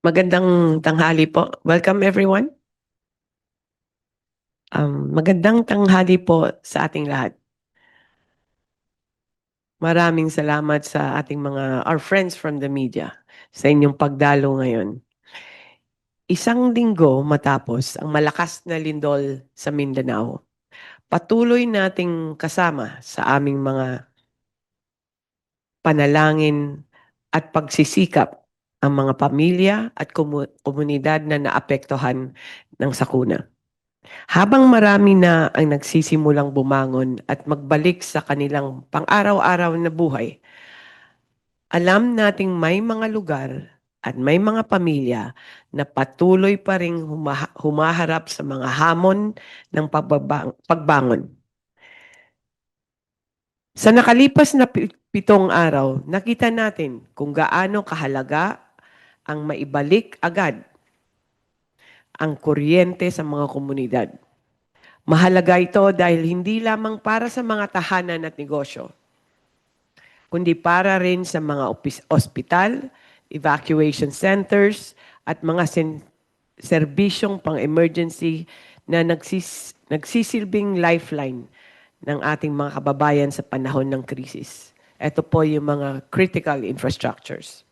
Magandang tanghali po. Welcome everyone. Magandang tanghali po sa ating lahat. Maraming salamat sa ating our friends from the media sa inyong pagdalo ngayon. Isang linggo matapos ang malakas na lindol sa Mindanao, patuloy nating kasama sa aming mga panalangin at pagsisikap ang mga pamilya at komunidad na naapektuhan ng sakuna. Habang marami na ang nagsisimulang bumangon at magbalik sa kanilang pang-araw-araw na buhay, alam nating may mga lugar at may mga pamilya na patuloy pa ring humaharap sa mga hamon ng pagbangon. Sa nakalipas na 7 araw, nakita natin kung gaano kahalaga ang maibalik agad ang kuryente sa mga komunidad. Mahalaga ito dahil hindi lamang para sa mga tahanan at negosyo, kundi para rin sa mga ospital, evacuation centers, at mga serbisyong pang-emergency na nagsisilbing lifeline ng ating mga kababayan sa panahon ng krisis. Ito po yung mga critical infrastructures.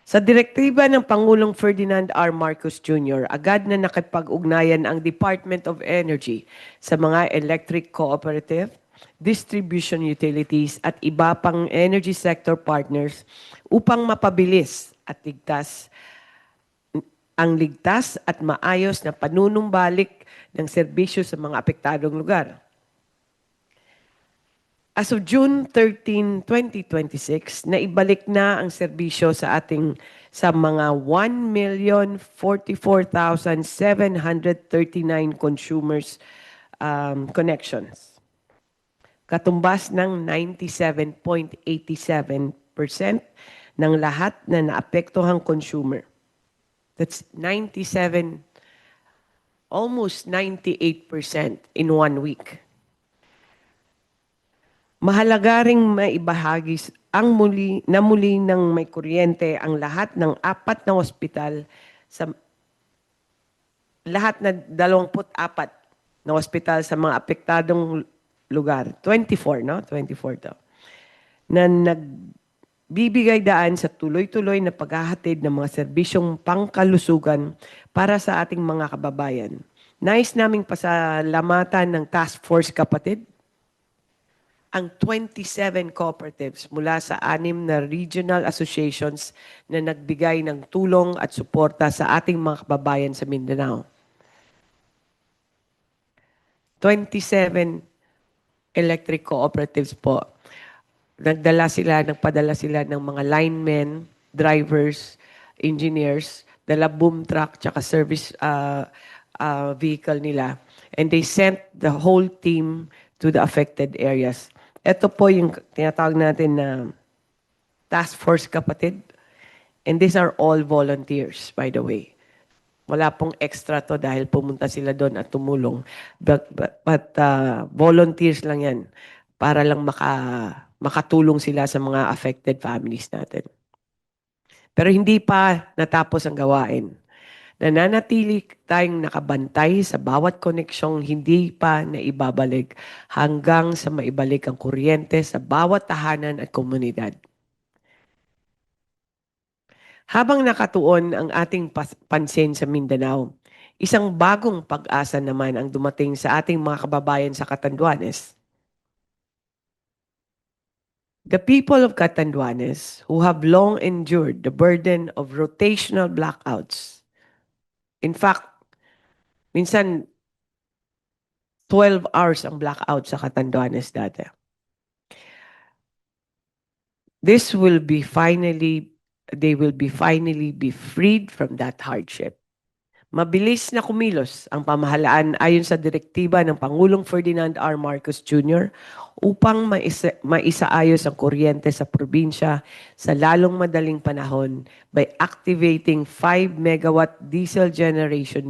Sa direktiba ng Pangulong Ferdinand R. Marcos Jr., agad na nakipag-ugnayan ang Department of Energy sa mga electric cooperative, distribution utilities at iba pang energy sector partners upang mapabilis at ligtas at maayos na panunumbalik ng serbisyo sa mga apektadong lugar. As of June 13, 2026, naibalik na ang serbisyo sa mga 1,044,739 consumers connections. Katumbas ng 97.87% ng lahat na naapektuhang consumer. That's 97, almost 98% in 1 week. Mahalaga ring maibahagi ang muli ng may kuryente ang lahat ng 4 na ospital sa lahat na 24 na ospital sa mga apektadong lugar. 24, no? 24 to. Na nagbibigay daan sa tuloy-tuloy na paghahatid ng mga serbisyong pangkalusugan para sa ating mga kababayan. Nais naming pasalamatan ng Task Force Kapatid ang 27 cooperatives mula sa 6 na regional associations na nagbigay ng tulong at suporta sa ating mga kababayan sa Mindanao. 27 electric cooperatives po. Nagpadala sila ng mga linemen, drivers, engineers, dala boom truck, tsaka service vehicle nila. And they sent the whole team to the affected areas. Ito po yung tinatawag natin na Task Force Kapatid. And these are all volunteers, by the way. Wala pong extra to dahil pumunta sila doon at tumulong. But volunteers lang yan para lang makatulong sila sa mga affected families natin. Pero hindi pa natapos ang gawain. Nananatili tayong nakabantay sa bawat koneksyong hindi pa naibabalik hanggang sa maibalik ang kuryente sa bawat tahanan at komunidad. Habang nakatuon ang ating pansin sa Mindanao, isang bagong pag-asa naman ang dumating sa ating mga kababayan sa Catanduanes. The people of Catanduanes who have long endured the burden of rotational blackouts. In fact, minsan 12 hours ang blackout sa Catanduanes dati. They will finally be freed from that hardship. Mabilis na kumilos ang pamahalaan ayon sa direktiba ng Pangulong Ferdinand R. Marcos Jr. upang maisaayos ang kuryente sa probinsya sa lalong madaling panahon by activating 5 megawatt diesel generator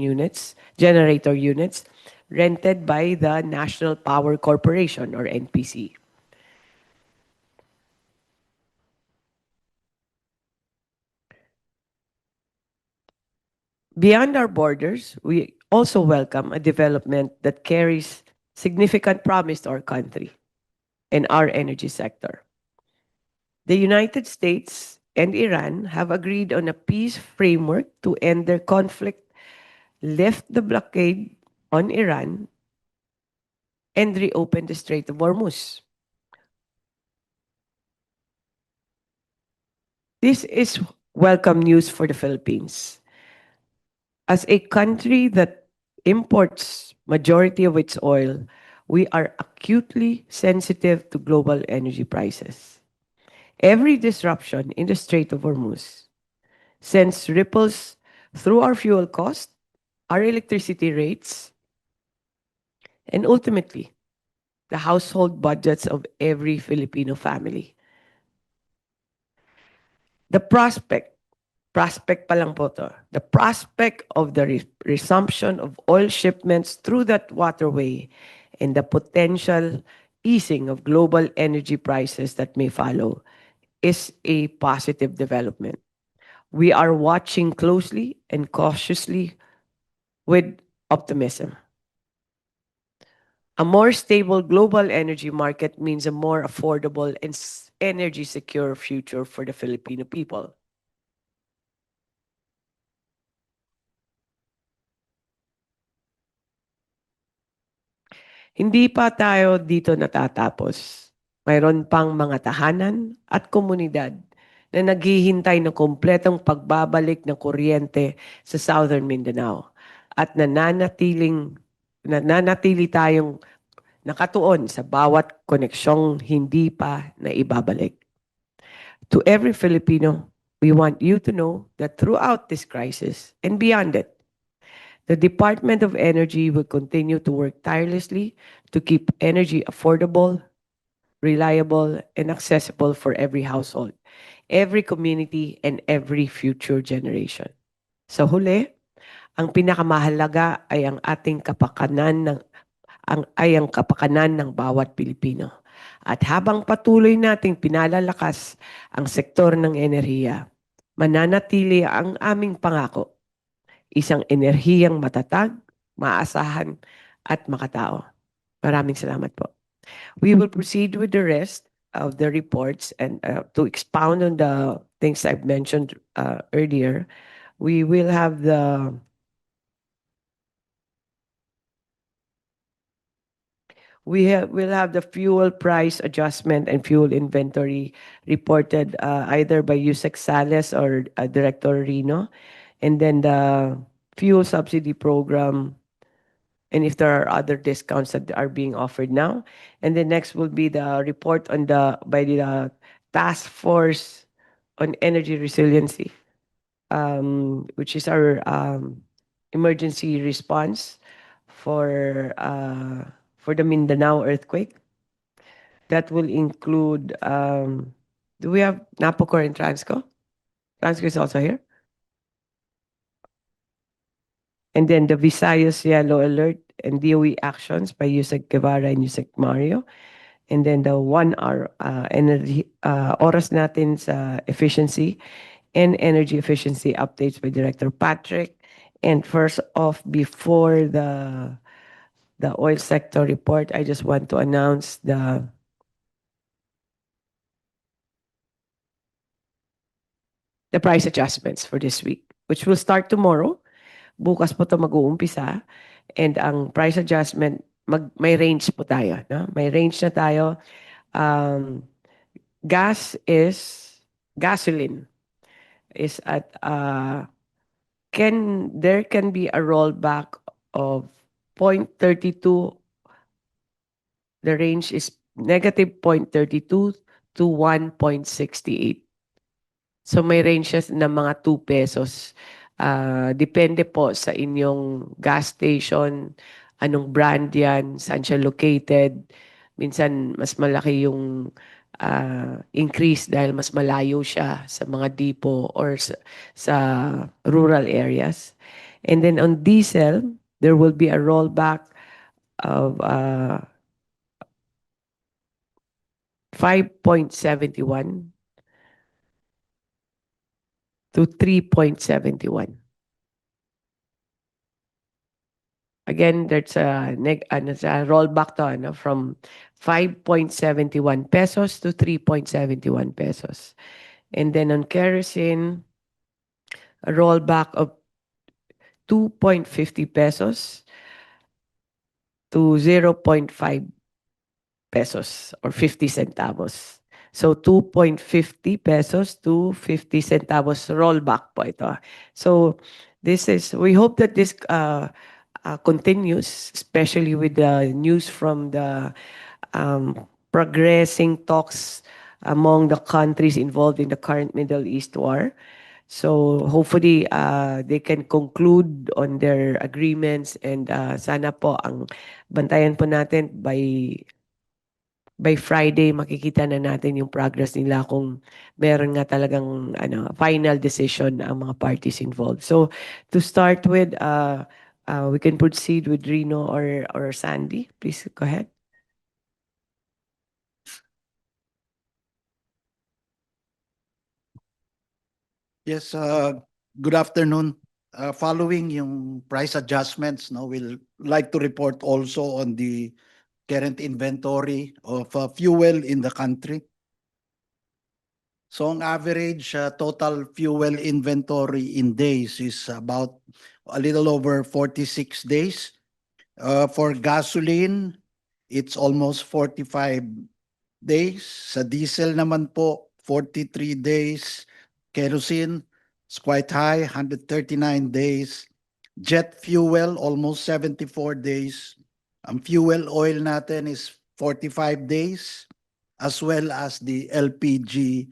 units rented by the National Power Corporation or NPC. Beyond our borders, we also welcome a development that carries significant promise to our country and our energy sector. The United States and Iran have agreed on a peace framework to end their conflict, lift the blockade on Iran, and reopen the Strait of Hormuz. This is welcome news for the Philippines. As a country that imports majority of its oil, we are acutely sensitive to global energy prices. Every disruption in the Strait of Hormuz sends ripples through our fuel cost, our electricity rates, and ultimately the household budgets of every Filipino family. The prospect pa lang po to, the prospect of the resumption of oil shipments through that waterway and the potential easing of global energy prices that may follow is a positive development. We are watching closely and cautiously with optimism. A more stable global energy market means a more affordable and energy secure future for the Filipino people. Hindi pa tayo dito natatapos. Mayroon pang mga tahanan at komunidad na naghihintay ng kumpletong pagbabalik ng kuryente sa Southern Mindanao at nananatili tayong nakatuon sa bawat koneksyong hindi pa na ibabalik. To every Filipino, we want you to know that throughout this crisis and beyond it, the Department of Energy will continue to work tirelessly to keep energy affordable, reliable, and accessible for every household, every community, and every future generation. Sa huli, ang pinakamahalaga ay ang ating kapakanan ng bawat Pilipino. At habang patuloy nating pinalalakas ang sektor ng enerhiya, mananatili ang aming pangako, isang enerhiyang matatag, maasahan, at makatao. Maraming salamat po. We will proceed with the rest of the reports and to expound on the things I've mentioned earlier. We will have we'll have the fuel price adjustment and fuel inventory reported either by Yusek Sales or Director Rino, and then the fuel subsidy program, and if there are other discounts that are being offered now. And then next will be the report on by the Task Force on Energy Resiliency, which is our emergency response for the Mindanao earthquake. That will include, do we have Napocor and Transco? Transco is also here. And then the Visayas Yellow Alert and DOE actions by Yusek Guevara and Yusek Mario. And then the 1 hour energy oras natin sa efficiency and energy efficiency updates by Director Patrick. And first off, before the oil sector report, I just want to announce the price adjustments for this week, which will start tomorrow. Bukas po ito mag-uumpisa. And ang price adjustment, may range po tayo. No? May range na tayo. Gasoline is at, there can be a rollback of 0.32. The range is negative 0.32 to 1.68. So may ranges ng mga 2 pesos. Depende po sa inyong gas station, anong brand yan, saan siya located. Minsan mas malaki yung increase dahil mas malayo siya sa mga depot or sa rural areas. And then on diesel, there will be a rollback of 5.71 to 3.71. Again, there's a rollback to from 5.71 pesos to 3.71 pesos. And then on kerosene, a rollback of 2.50 pesos to 0.5 pesos or 50 centavos. So 2.50 pesos to 50 centavos rollback po ito. So we hope that this continues, especially with the news from the progressing talks among the countries involved in the current Middle East war. So hopefully they can conclude on their agreements, and sana po ang bantayan po natin by Friday makikita na natin yung progress nila kung meron nga talagang final decision ang mga parties involved. So to start with, we can proceed with Rino or Sandy. Please go ahead. Yes, good afternoon. Following yung price adjustments, we'll like to report also on the current inventory of fuel in the country. So on average, total fuel inventory in days is about a little over 46 days. For gasoline, it's almost 45 days. Sa diesel naman po, 43 days. Kerosene is quite high, 139 days. Jet fuel, almost 74 days. Ang fuel oil natin is 45 days, as well as the LPG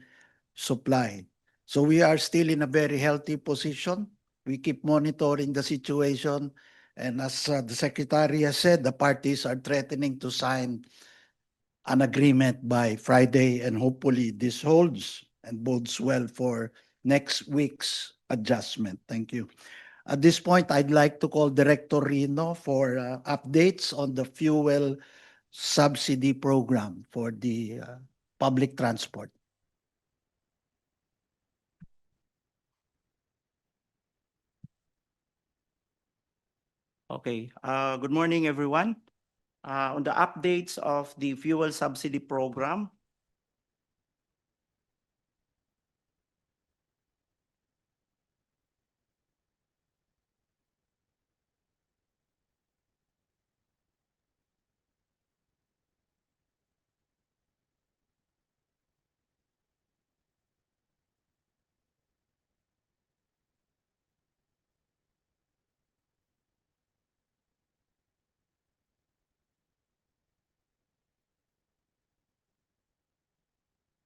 supply. So we are still in a very healthy position. We keep monitoring the situation. And as the Secretary has said, the parties are threatening to sign an agreement by Friday, and hopefully this holds and bodes well for next week's adjustment. Thank you. At this point, I'd like to call Director Rino for updates on the fuel subsidy program for the public transport. Okay. Good morning, everyone. On the updates of the fuel subsidy program,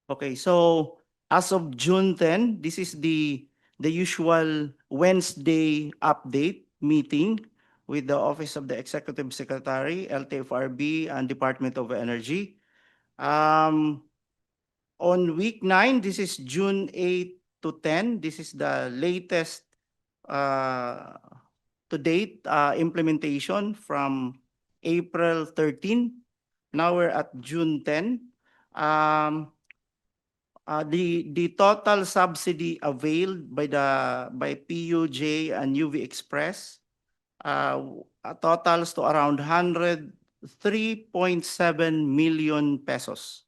okay, so as of June 10, this is the usual Wednesday update meeting with the Office of the Executive Secretary, LTFRB, and Department of Energy. On week 9, this is June 8 to 10. This is the latest to date implementation from April 13. Now we're at June 10. The total subsidy availed by PUJ and UV Express totals to around 103.7 million pesos.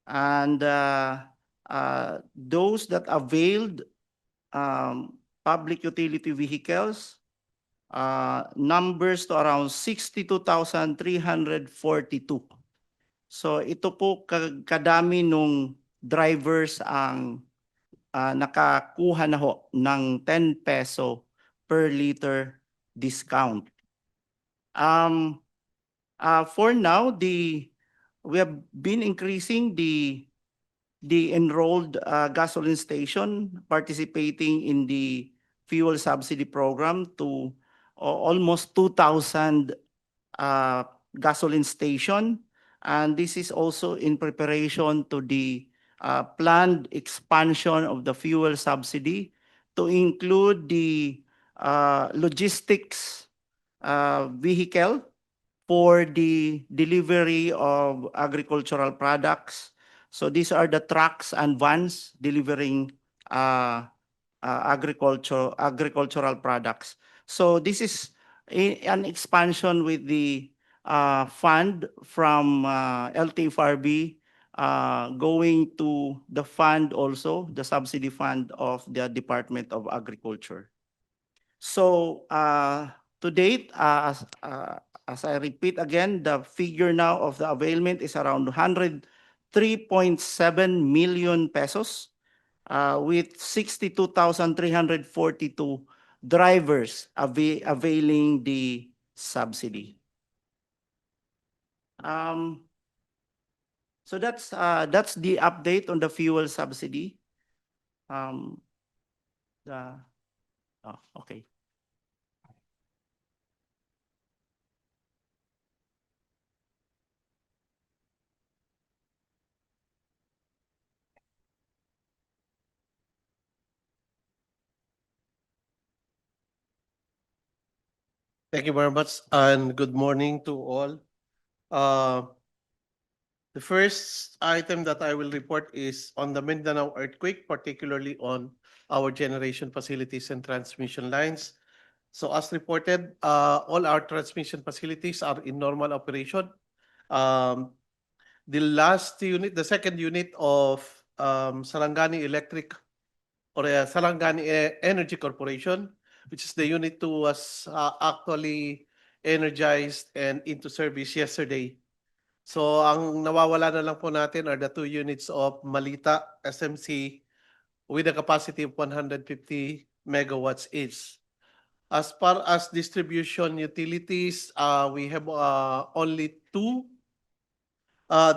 And those that availed public utility vehicles, numbers to around 62,342. So ito po kadami nung drivers ang nakakuha na ho ng 10 peso per liter discount. For now, we have been increasing the enrolled gasoline station participating in the fuel subsidy program to almost 2,000 gasoline station. And this is also in preparation to the planned expansion of the fuel subsidy to include the logistics vehicle for the delivery of agricultural products. So these are the trucks and vans delivering agricultural products. So this is an expansion with the fund from LTFRB going to the fund also, the subsidy fund of the Department of Agriculture. So to date, as I repeat again, the figure now of the availment is around 103.7 million pesos with 62,342 drivers availing the subsidy. So that's the update on the fuel subsidy. Okay. Thank you very much, and good morning to all. The first item that I will report is on the Mindanao earthquake, particularly on our generation facilities and transmission lines. So as reported, all our transmission facilities are in normal operation. The last unit, the second unit of Sarangani Electric or Sarangani Energy Corporation, which is the unit 2, was actually energized and into service yesterday. So ang nawawala na lang po natin are the 2 units of Malita SMC with a capacity of 150 megawatts each. As far as distribution utilities, we have only 2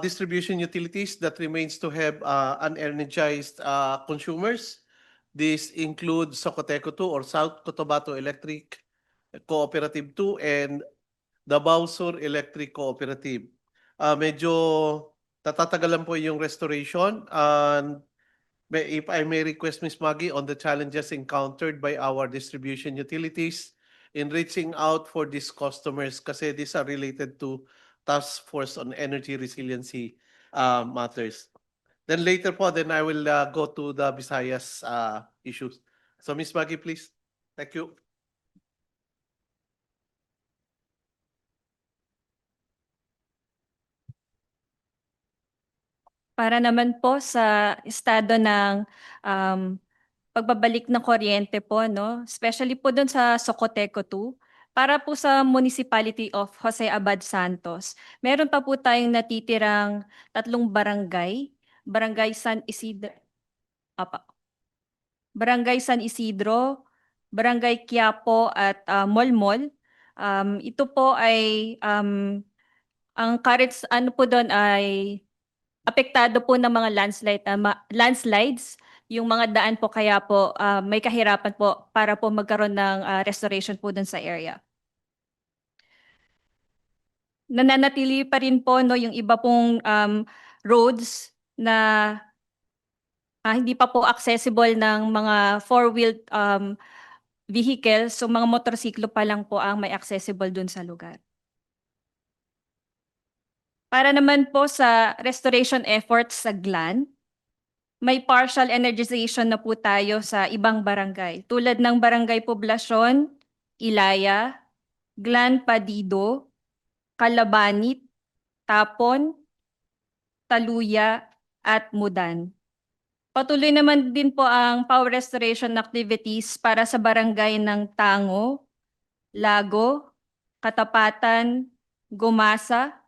distribution utilities that remains to have unenergized consumers. This includes Socoteco 2 or South Cotabato Electric Cooperative 2 and Davao Sur Electric Cooperative. Medyo natatagalan po yung restoration, and if I may request Ms. Maggie on the challenges encountered by our distribution utilities in reaching out for these customers kasi these are related to Task Force on Energy Resiliency matters. Then later po, then I will go to the Visayas issues. So Ms. Maggie, please. Thank you. Para naman po sa estado ng pagbabalik ng kuryente po, no? Especially po doon sa Socoteco 2, para po sa Municipality of Jose Abad Santos, meron pa po tayong natitirang 3 barangay, Barangay San Isidro, Barangay San Isidro, Barangay Quiapo at Molmol. Ito po ay ang current ano po doon ay apektado po ng mga landslides yung mga daan po, kaya po may kahirapan po para po magkaroon ng restoration po dun sa area. Nananatili pa rin po no yung iba pong roads na hindi pa po accessible ng mga four-wheeled vehicles, so mga motorsiklo pa lang po ang may accessible dun sa lugar. Para naman po sa restoration efforts sa GLAN, may partial energization na po tayo sa ibang barangay. Tulad ng Barangay Poblacion, Ilaya, GLAN Padido, Calabanit, Tapon, Taluya, at Mudan. Patuloy naman din po ang power restoration activities para sa barangay ng Tango, Lago, Katapatan, Gumasa,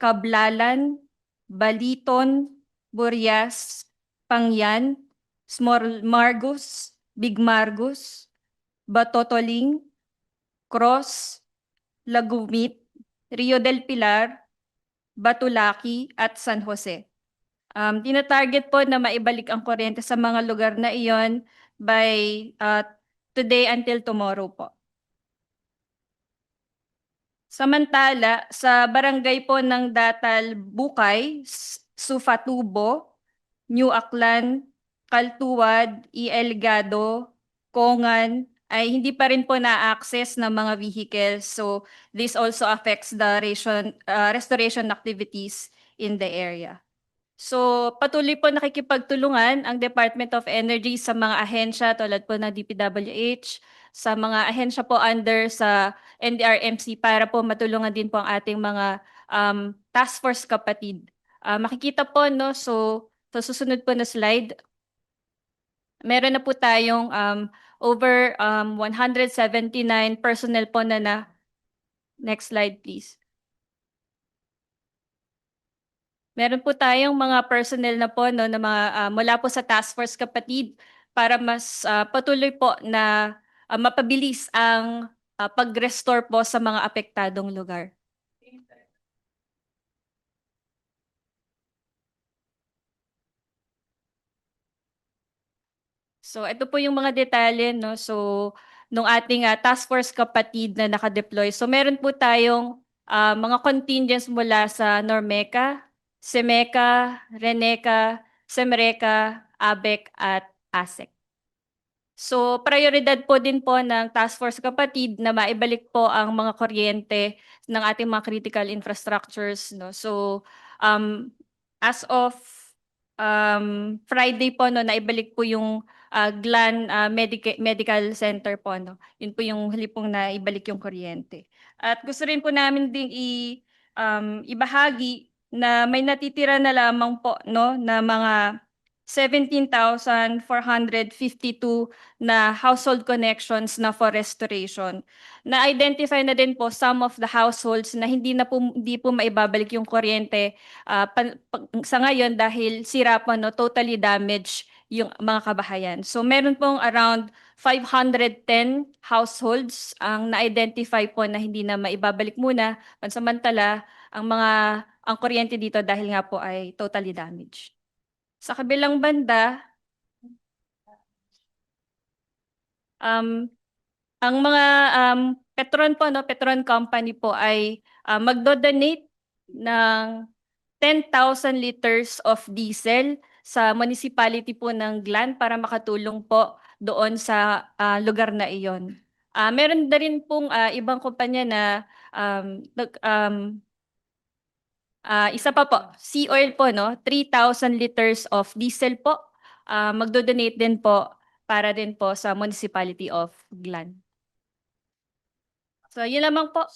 Kablalan, Baliton, Burias, Pangyan, Small Margus, Big Margus, Batotoling, Cross, Lagumit, Rio del Pilar, Batulaki at San Jose. Tinatarget po na maibalik ang kuryente sa mga lugar na iyon by today until tomorrow po. Samantala, sa barangay po ng Datal Bukay, Sufatubo, New Aklan, Kaltuwad, Elgado, Kongan, ay hindi pa rin po na-access ng mga vehicles. So this also affects the restoration activities in the area. So patuloy po nakikipagtulungan ang Department of Energy sa mga ahensya tulad po ng DPWH, sa mga ahensya po under sa NDRMC para po matulungan din po ang ating mga task force kapatid. Makikita po, no, so sa susunod po na slide, meron na po tayong over 179 personnel po na next slide please. Meron po tayong mga personnel na po, no, na mga, mula po sa task force kapatid para mas patuloy po na mapabilis ang pag-restore po sa mga apektadong lugar. So ito po yung mga detalye, no. So nung ating task force kapatid na nakadeploy. So meron po tayong mga contingents mula sa Normeca, Semeca, Reneca, Semreca, ABEC at ASEC. So prioridad po din po ng task force kapatid na maibalik po ang mga kuryente ng ating mga critical infrastructures, no. So as of Friday po, no, naibalik po yung Glan Medical Center po, no. Yun po yung huli pong naibalik yung kuryente. At gusto rin po namin ding ibahagi na may natitira na lamang po, no, na mga 17,452 na household connections na for restoration. Na-identify na din po some of the households na hindi po maibabalik yung kuryente sa ngayon dahil sira po, no, totally damaged yung mga kabahayan. So meron pong around 510 households ang na-identify po na hindi na maibabalik muna pansamantala ang kuryente dito dahil nga po ay totally damaged. Sa kabilang banda, ang mga Petron po, no, Petron Company po ay magdo-donate ng 10,000 liters of diesel sa municipality po ng Glan para makatulong po doon sa lugar na iyon. Meron na rin pong ibang kumpanya na isa pa po, Sea Oil po, no, 3,000 liters of diesel po. Magdo-donate din po para din po sa municipality of Glan. So yun lamang po.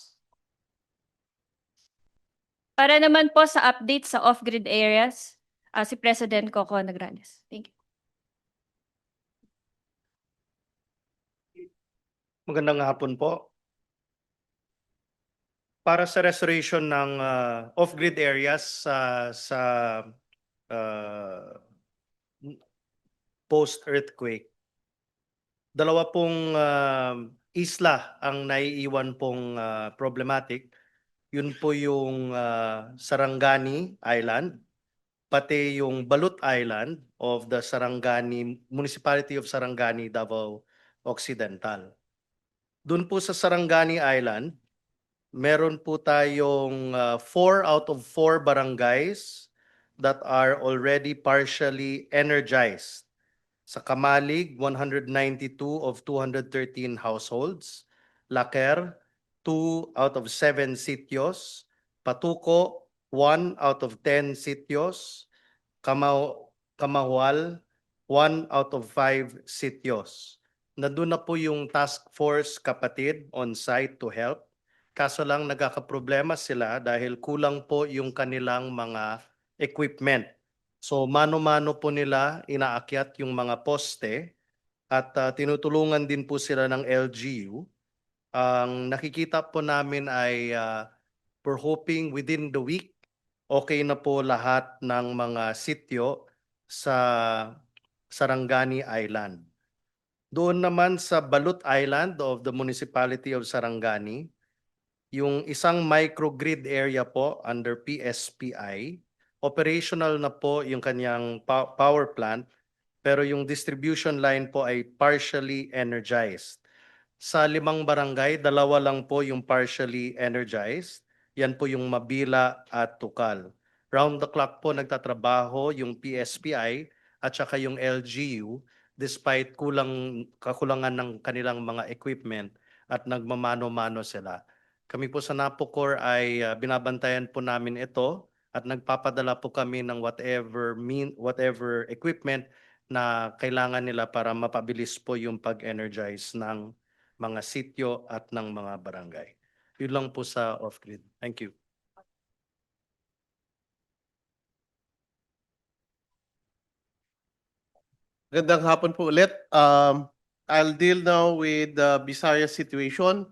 Para naman po sa update sa off-grid areas, si President Coco Nagrales. Thank you. Magandang hapon po. Para sa restoration ng off-grid areas sa post-earthquake, dalawa pong isla ang naiiwan pong problematic. Yun po yung Sarangani Island, pati yung Balut Island of the Municipality of Sarangani, Davao Occidental. Doon po sa Sarangani Island, meron po tayong 4 out of 4 barangays that are already partially energized. Sa Kamalig, 192 of 213 households. Laker, 2 out of 7 sitios. Patuco, 1 out of 10 sitios. Kamahual, 1 out of 5 sitios. Nandun na po yung task force kapatid on site to help. Kaso lang nagkakaproblema sila dahil kulang po yung kanilang mga equipment. So mano-mano po nila inaakyat yung mga poste at tinutulungan din po sila ng LGU. Ang nakikita po namin ay we're hoping within the week okay na po lahat ng mga sityo sa Sarangani Island. Doon naman sa Balut Island of the Municipality of Sarangani, yung isang microgrid area po under PSPI, operational na po yung kanyang power plant, pero yung distribution line po ay partially energized. Sa 5 barangay, 2 lang po yung partially energized. Yan po yung Mabila at Tukal. Round the clock po nagtatrabaho yung PSPI at saka yung LGU despite kakulangan ng kanilang mga equipment at nagmamano-mano sila. Kami po sa NAPOCOR ay binabantayan po namin ito at nagpapadala po kami ng whatever equipment na kailangan nila para mapabilis po yung pag-energize ng mga sityo at ng mga barangay. Yun lang po sa off-grid. Thank you. Gandang hapon po ulit. I'll deal now with the Visayas situation.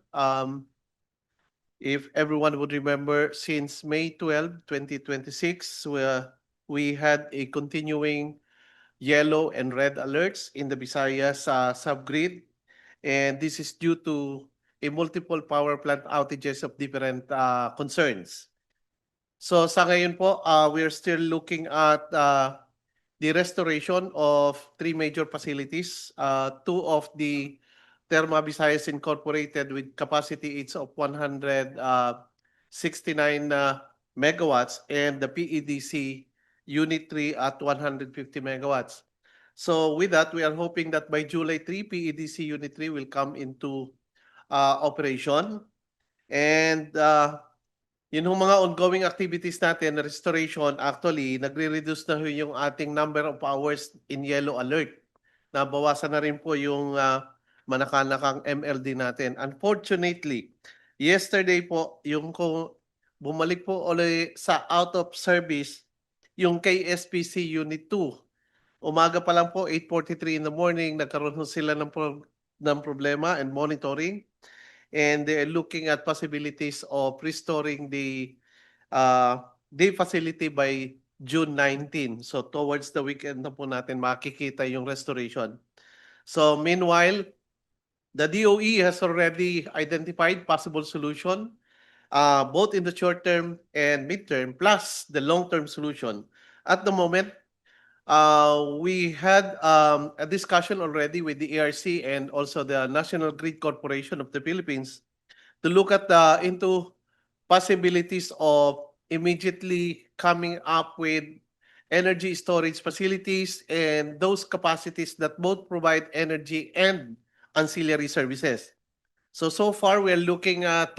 If everyone would remember, since May 12, 2026, we had a continuing yellow and red alerts in the Visayas subgrid. And this is due to a multiple power plant outages of different concerns. So sa ngayon po, we're still looking at the restoration of three major facilities. Two of the Therma Visayas Incorporated with capacity each of 169 megawatts and the PEDC Unit 3 at 150 megawatts. So with that, we are hoping that by July 3, PEDC Unit 3 will come into operation. And yun yung mga ongoing activities natin, restoration, actually, nagre-reduce na yung ating number of hours in yellow alert. Nabawasan na rin po yung manakanakang MLD natin. Unfortunately, yesterday po, yung bumalik po ulit sa out of service, yung KSPC Unit 2. Umaga pa lang po, 8:43 in the morning, nagkaroon sila ng problema and monitoring. And they're looking at possibilities of restoring the facility by June 19. So towards the weekend na po natin makikita yung restoration. So meanwhile, the DOE has already identified possible solution, both in the short term and midterm, plus the long-term solution. At the moment, we had a discussion already with the ERC and also the National Grid Corporation of the Philippines to look at into possibilities of immediately coming up with energy storage facilities and those capacities that both provide energy and ancillary services. So far, we're looking at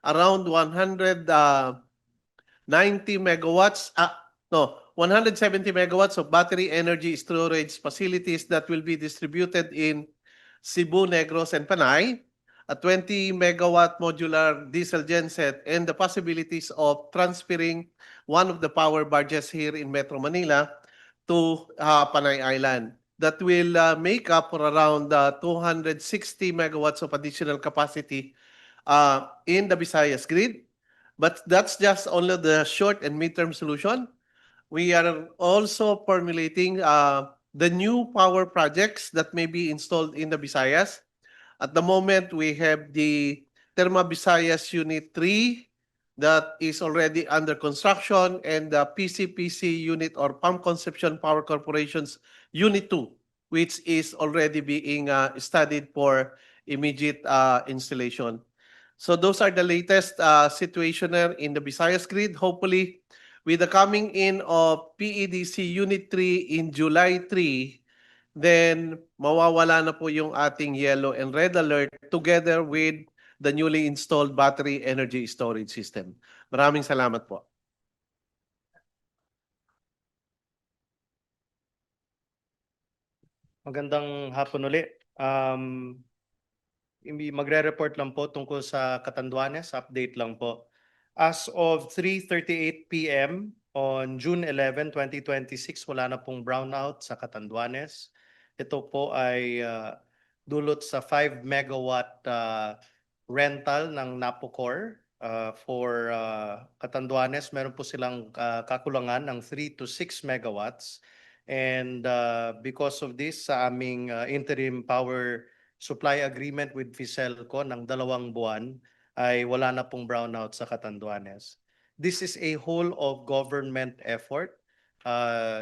around 190 megawatts, 170 megawatts of battery energy storage facilities that will be distributed in Cebu, Negros, and Panay, a 20 megawatt modular diesel genset, and the possibilities of transferring one of the power barges here in Metro Manila to Panay Island. That will make up for around 260 megawatts of additional capacity in the Visayas grid. But that's just only the short and midterm solution. We are also formulating the new power projects that may be installed in the Visayas. At the moment, we have the Therma Visayas Unit 3 that is already under construction and the PCPC unit or Pump Conception Power Corporation's Unit 2, which is already being studied for immediate installation. So those are the latest situation in the Visayas grid. Hopefully, with the coming in of PEDC Unit 3 in July 3, then mawawala na po yung ating yellow and red alert together with the newly installed battery energy storage system. Maraming salamat po. Magandang hapon uli. Magre-report lang po tungkol sa Catanduanes, update lang po. As of 3:38 p.m. on June 11, 2026, wala na pong brownout sa Catanduanes. Ito po ay dulot sa 5 megawatt rental ng Napocor for Catanduanes. Meron po silang kakulangan ng 3 to 6 megawatts. And because of this, sa aming interim power supply agreement with Fiselco ng 2 buwan, ay wala na pong brownout sa Catanduanes. This is a whole of government effort.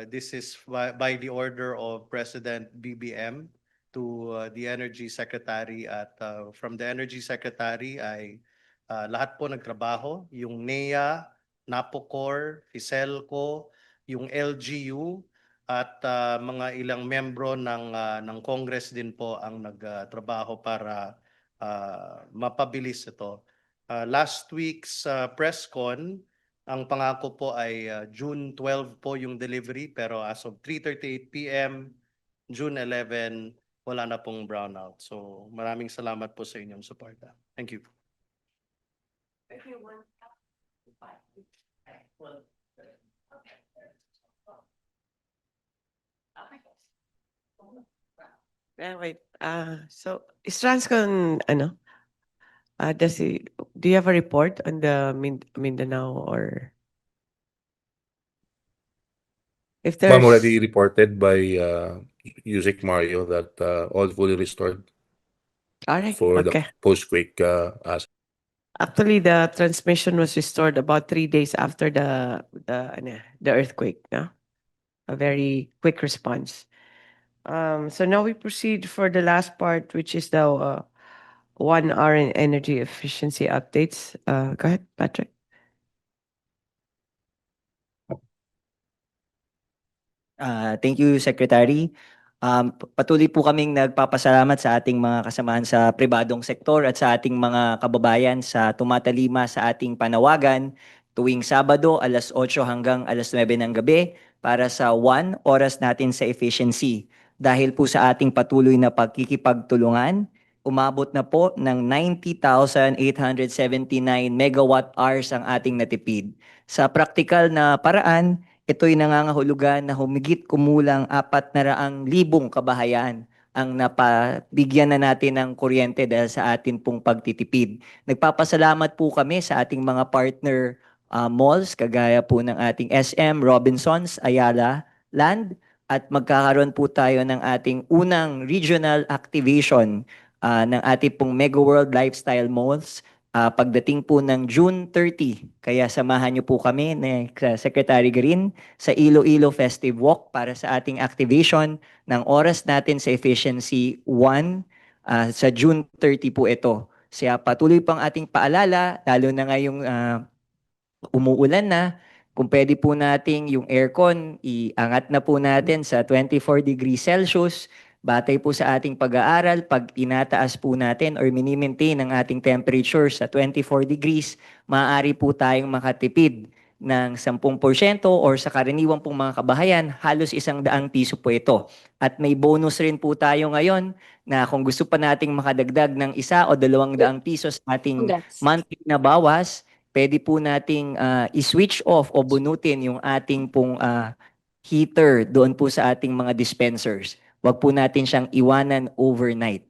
This is by the order of President BBM to the Energy Secretary at from the Energy Secretary ay lahat po nagtrabaho, yung NEA, Napocor, Fiselco, yung LGU at mga ilang membro ng Congress din po ang nagtrabaho para mapabilis ito. Last week's press con, ang pangako po ay June 12 po yung delivery, pero as of 3:38 p.m., June 11, wala na pong brownout. So maraming salamat po sa inyong suporta. Thank you. Wait. So, is Transcon, ano, do you have a report on the Mindanao or if there's... Ma'am, already reported by Yusek Mario that all fully restored All right, for okay. the post-quake Actually, the transmission was restored about 3 days after the earthquake. No? A very quick response. So now we proceed for the last part, which is the 1 hour in energy efficiency updates. Go ahead, Patrick. Thank you, Secretary. Patuloy po kaming nagpapasalamat sa ating mga kasamahan sa pribadong sektor at sa ating mga kababayan sa tumatalima sa ating panawagan tuwing Sabado alas 8 hanggang alas 9 ng gabi para sa 1 oras natin sa efficiency. Dahil po sa ating patuloy na pagkikipagtulungan, umabot na po ng 90,879 megawatt hours ang ating natipid. Sa praktikal na paraan, ito'y nangangahulugan na humigit kumulang 400,000 kabahayan ang napabigyan na natin ng kuryente dahil sa atin pong pagtitipid. Nagpapasalamat po kami sa ating mga partner malls, kagaya po ng ating SM, Robinsons, Ayala, Land, at magkakaroon po tayo ng ating unang regional activation ng ating pong Mega World Lifestyle Malls pagdating po ng June 30. Kaya samahan niyo po kami ni Secretary Green sa Iloilo Festive Walk para sa ating activation ng oras natin sa Efficiency 1 sa June 30 po ito. Kaya patuloy pang ating paalala, lalo na ngayong umuulan na, kung pwede po nating yung aircon, iangat na po natin sa 24 degrees Celsius. Batay po sa ating pag-aaral, pag inataas po natin or mini-maintain ang ating temperature sa 24 degrees, maaari po tayong makatipid ng 10% or sa karaniwang pong mga kabahayan, halos 100 piso po ito. At may bonus rin po tayo ngayon na kung gusto pa nating makadagdag ng 1 o 200 pisos ating monthly na bawas, pwede po nating i-switch off o bunutin yung ating pong heater doon po sa ating mga dispensers. Wag po natin siyang iwanan overnight.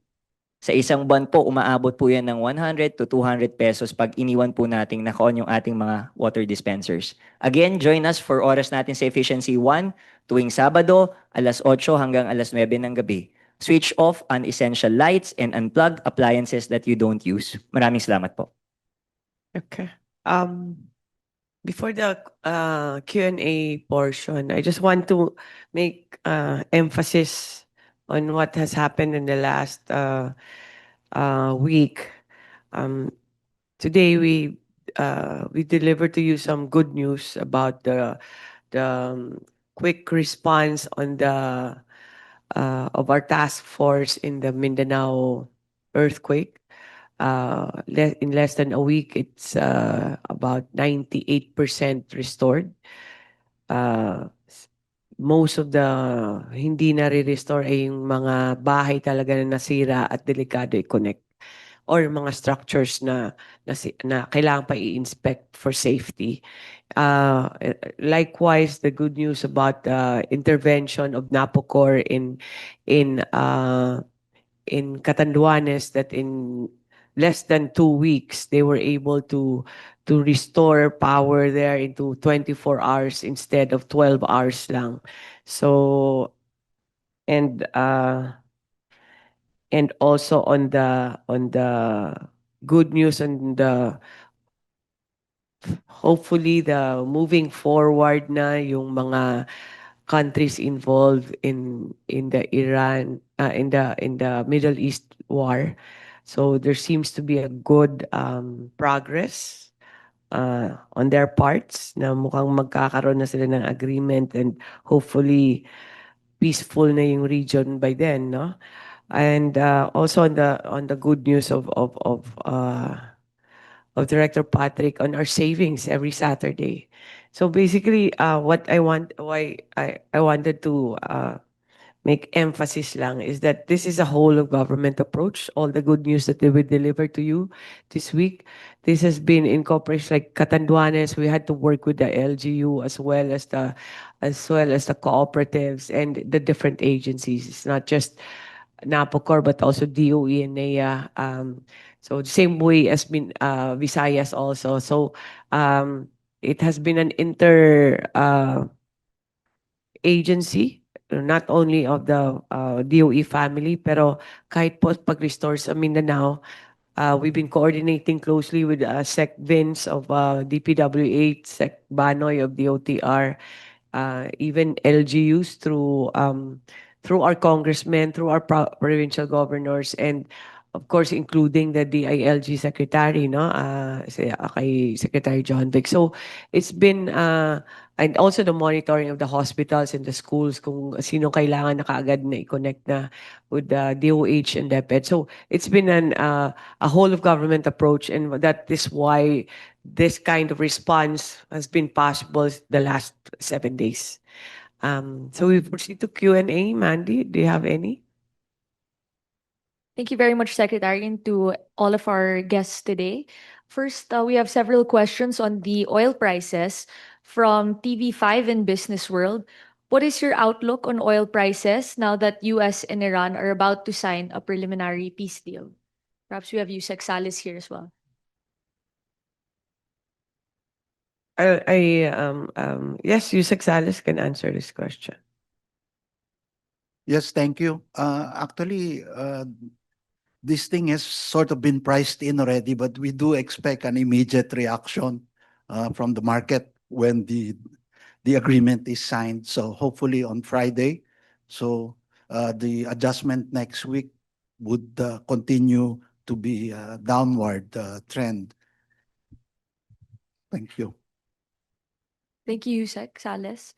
Sa isang buwan po, umaabot po yan ng 100 to 200 pesos pag iniwan po nating naka-on yung ating mga water dispensers. Again, join us for oras natin sa Efficiency 1 tuwing Sabado, alas 8 hanggang alas 9 ng gabi. Switch off unessential lights and unplug appliances that you don't use. Maraming salamat po. Okay. Before the Q&A portion, I just want to make emphasis on what has happened in the last week. Today we delivered to you some good news about the quick response on the of our task force in the Mindanao earthquake. In less than a week, it's about 98% restored. Most of the hindi na re-restore ay yung mga bahay talaga na nasira at delikado i-connect or mga structures na kailangan pa i-inspect for safety. Likewise, the good news about the intervention of Napocor in Catanduanes, that in less than 2 weeks they were able to restore power there into 24 hours instead of 12 hours lang. So and also on the good news on the hopefully the moving forward na yung mga countries involved in the Iran in the Middle East war. So there seems to be a good progress on their parts na mukhang magkakaroon na sila ng agreement and hopefully peaceful na yung region by then, no? And also on the good news of Director Patrick on our savings every Saturday. So basically, why I wanted to make emphasis lang is that this is a whole of government approach. All the good news that they will deliver to you this week, this has been in cooperation, like Catanduanes, we had to work with the LGU as well as the cooperatives and the different agencies. It's not just NAPOCOR but also DOE and NEA. So the same way as Visayas also. So it has been an agency, not only of the DOE family, pero kahit po pag-restore sa Mindanao, we've been coordinating closely with Sec Vince of DPWH, Sec Banoy of DOTR, even LGUs through our congressmen, through our provincial governors, and of course including the DILG secretary, no, kay Secretary John Vic. So it's been and also the monitoring of the hospitals and the schools kung sino kailangan na kaagad na i-connect na with the DOH and DepEd. So it's been a whole of government approach, and that is why this kind of response has been possible the last 7 days. So we proceed to Q&A. Mandy, do you have any? Thank you very much, Secretary, and to all of our guests today. First, we have several questions on the oil prices from TV5 and Business World. What is your outlook on oil prices now that US and Iran are about to sign a preliminary peace deal? Perhaps we have Yusek Salis here as well. Yes, Yusek Salis can answer this question. Yes, thank you. Actually, this thing has sort of been priced in already, but we do expect an immediate reaction from the market when the agreement is signed. So hopefully on Friday. So the adjustment next week would continue to be a downward trend. Thank you. Thank you, Yusek Salis.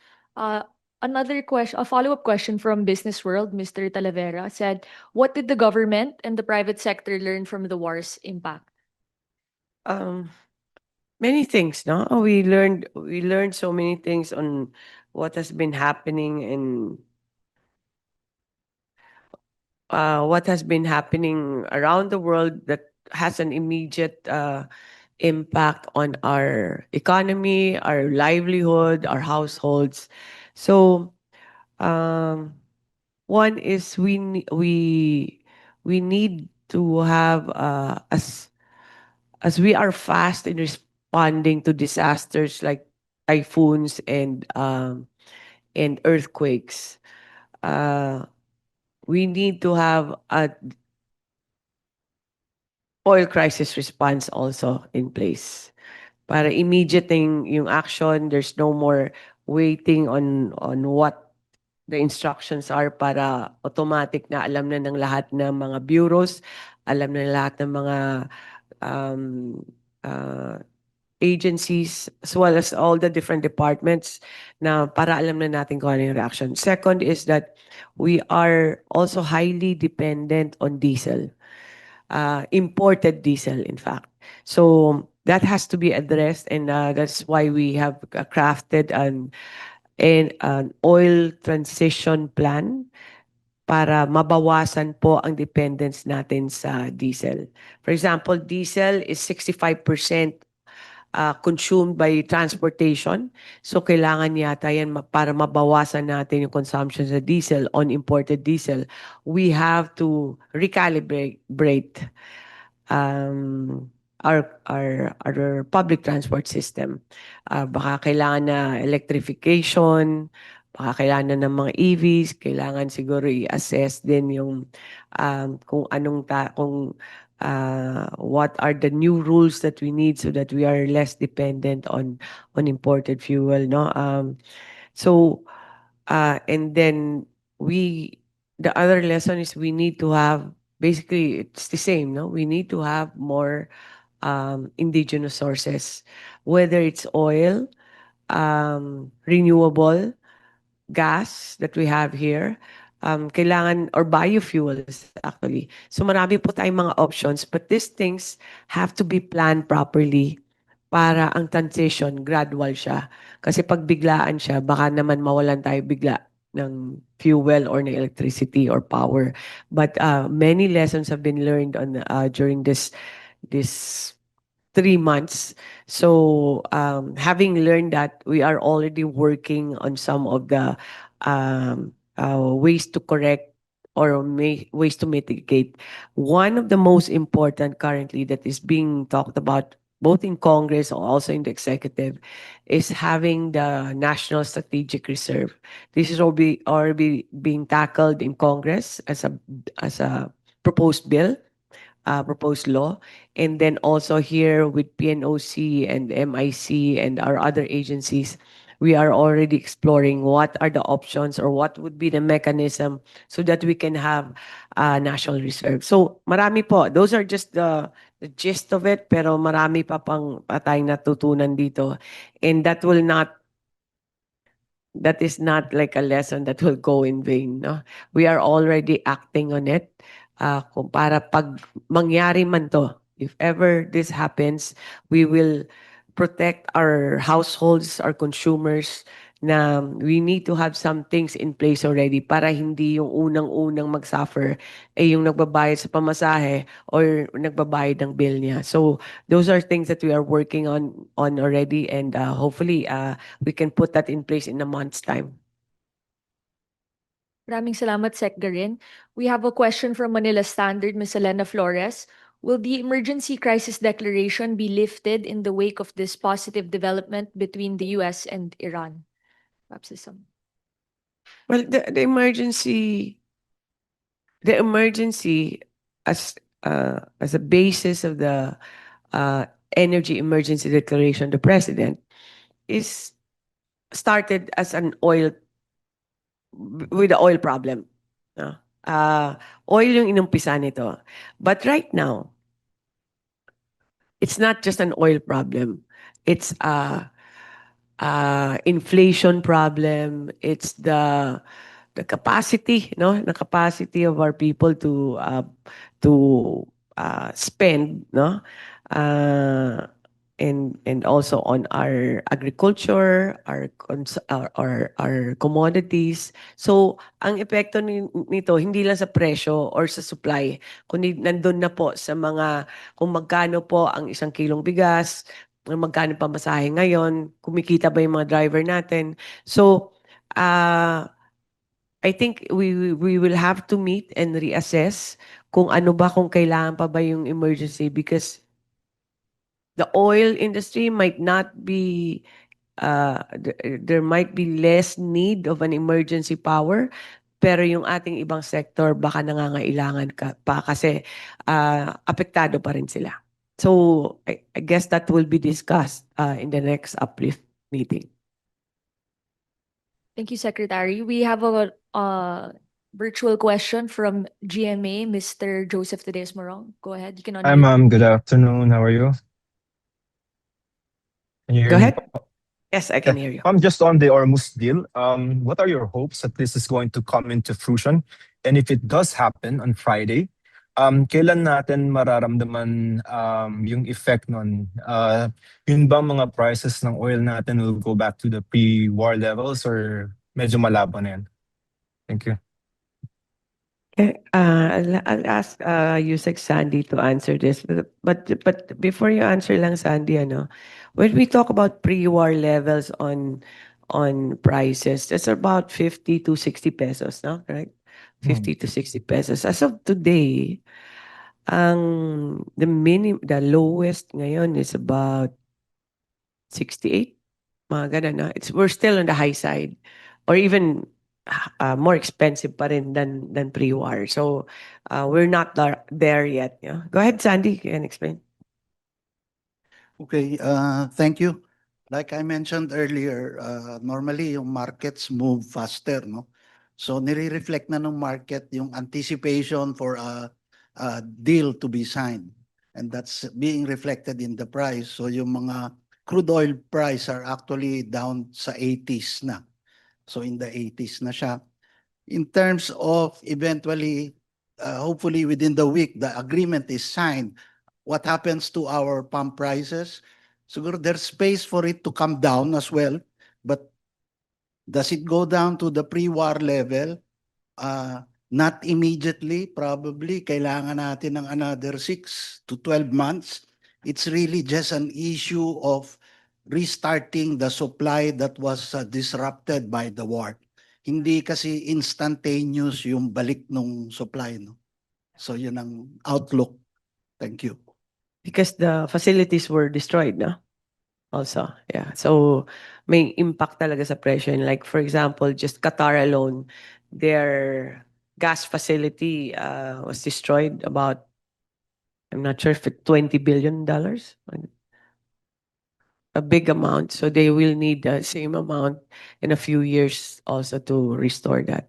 Another question, a follow-up question from Business World, Mr. Talavera said, what did the government and the private sector learn from the war's impact? Many things, no? We learned so many things on what has been happening and what has been happening around the world that has an immediate impact on our economy, our livelihood, our households. So, one is we need to have as we are fast in responding to disasters like typhoons and earthquakes. We need to have a oil crisis response also in place. Para immediate yung action, there's no more waiting on what the instructions are, para automatic na alam na ng lahat ng mga bureaus, alam na lahat ng mga agencies, as well as all the different departments, na para alam na natin kung ano yung reaction. Second is that we are also highly dependent on diesel. Imported diesel, in fact. So that has to be addressed, and that's why we have crafted an oil transition plan para mabawasan po ang dependence natin sa diesel. For example, diesel is 65% consumed by transportation. So kailangan yata yan para mabawasan natin yung consumption sa diesel on imported diesel. We have to recalibrate our public transport system. Baka kailangan na electrification, baka kailangan na ng mga EVs, kailangan siguro i-assess din yung kung what are the new rules that we need so that we are less dependent on imported fuel, no? And then the other lesson is we need to have, basically it's the same, no? We need to have more indigenous sources, whether it's oil, renewable gas that we have here, kailangan, or biofuels actually. So marami po tayong mga options, but these things have to be planned properly para ang transition gradual siya. Kasi pag biglaan siya, baka naman mawalan tayo bigla ng fuel or ng electricity or power. But many lessons have been learned on during this 3 months. So having learned that, we are already working on some of the ways to correct or ways to mitigate. One of the most important currently that is being talked about both in Congress and also in the executive is having the National Strategic Reserve. This is already being tackled in Congress as a proposed bill, proposed law, and then also here with PNOC and MIC and our other agencies, we are already exploring what are the options or what would be the mechanism so that we can have a national reserve. So marami po. Those are just the gist of it, pero marami pa tayong natutunan dito. And that is not like a lesson that will go in vain. No? We are already acting on it. Kung para pag mangyari man to, if ever this happens, we will protect our households, our consumers, na we need to have some things in place already para hindi yung unang-unang mag-suffer yung nagbabayad sa pamasahe or nagbabayad ng bill niya. So those are things that we are working on already, and hopefully we can put that in place in a month's time. Maraming salamat, Sec Garin. We have a question from Manila Standard, Ms. Elena Flores. Will the emergency crisis declaration be lifted in the wake of this positive development between the US and Iran? Perhaps this one. Well, the emergency as a basis of the energy emergency declaration, the president is started as with the oil problem. No? Oil yung inumpisa nito. But right now, it's not just an oil problem. It's inflation problem. It's the capacity, no, the capacity of our people to spend, no, and also on our agriculture, our commodities. So ang epekto nito hindi lang sa presyo or sa supply, kundi nandun na po sa mga kung magkano po ang isang kilong bigas, magkano pamasahe ngayon, kumikita ba yung mga driver natin. So I think we will have to meet and reassess kung ano ba, kung kailangan pa ba yung emergency, because the oil industry might not be there might be less need of an emergency power, pero yung ating ibang sector baka nangangailangan pa kasi apektado pa rin sila. So I guess that will be discussed in the next uplift meeting. Thank you, Secretary. We have a virtual question from GMA, Mr. Joseph Tedes Morong. Go ahead. You can Hi, unmute. ma'am. Good afternoon. How are you? Can you hear Go me? ahead. Yes, I can hear you. Just on the Hormuz deal, what are your hopes that this is going to come into fruition? And if it does happen on Friday, kailan natin mararamdaman yung effect nun? Yun ba mga prices ng oil natin will go back to the pre-war levels or medyo malabo na yan? Thank you. Okay, I'll ask Yusek Sandy to answer this. But before you answer lang, Sandy, when we talk about pre-war levels on prices, that's about 50 to 60 pesos, no? Right? 50 to 60 pesos. As of today, the lowest ngayon is about 68. Mga ganun, no? We're still on the high side, or even more expensive pa rin than pre-war. So we're not there yet. Yeah? Go ahead, Sandy, you can explain. Okay, thank you. Like I mentioned earlier, normally yung markets move faster, no? So nire-reflect na ng market yung anticipation for a deal to be signed. And that's being reflected in the price. So yung mga crude oil price are actually down sa 80s na. So in the 80s na siya. In terms of eventually, hopefully within the week, the agreement is signed. What happens to our pump prices? Siguro there's space for it to come down as well. But Does it go down to the pre-war level? Not immediately, probably. Kailangan natin ng another 6 to 12 months. It's really just an issue of restarting the supply that was disrupted by the war. Hindi kasi instantaneous yung balik nung supply, no? So yun ang outlook. Thank you. Because the facilities were destroyed, no? Also, yeah. So may impact talaga sa presyo. And like, for example, just Qatar alone, their gas facility was destroyed about, I'm not sure if it's $20 billion. A big amount. So they will need the same amount in a few years also to restore that.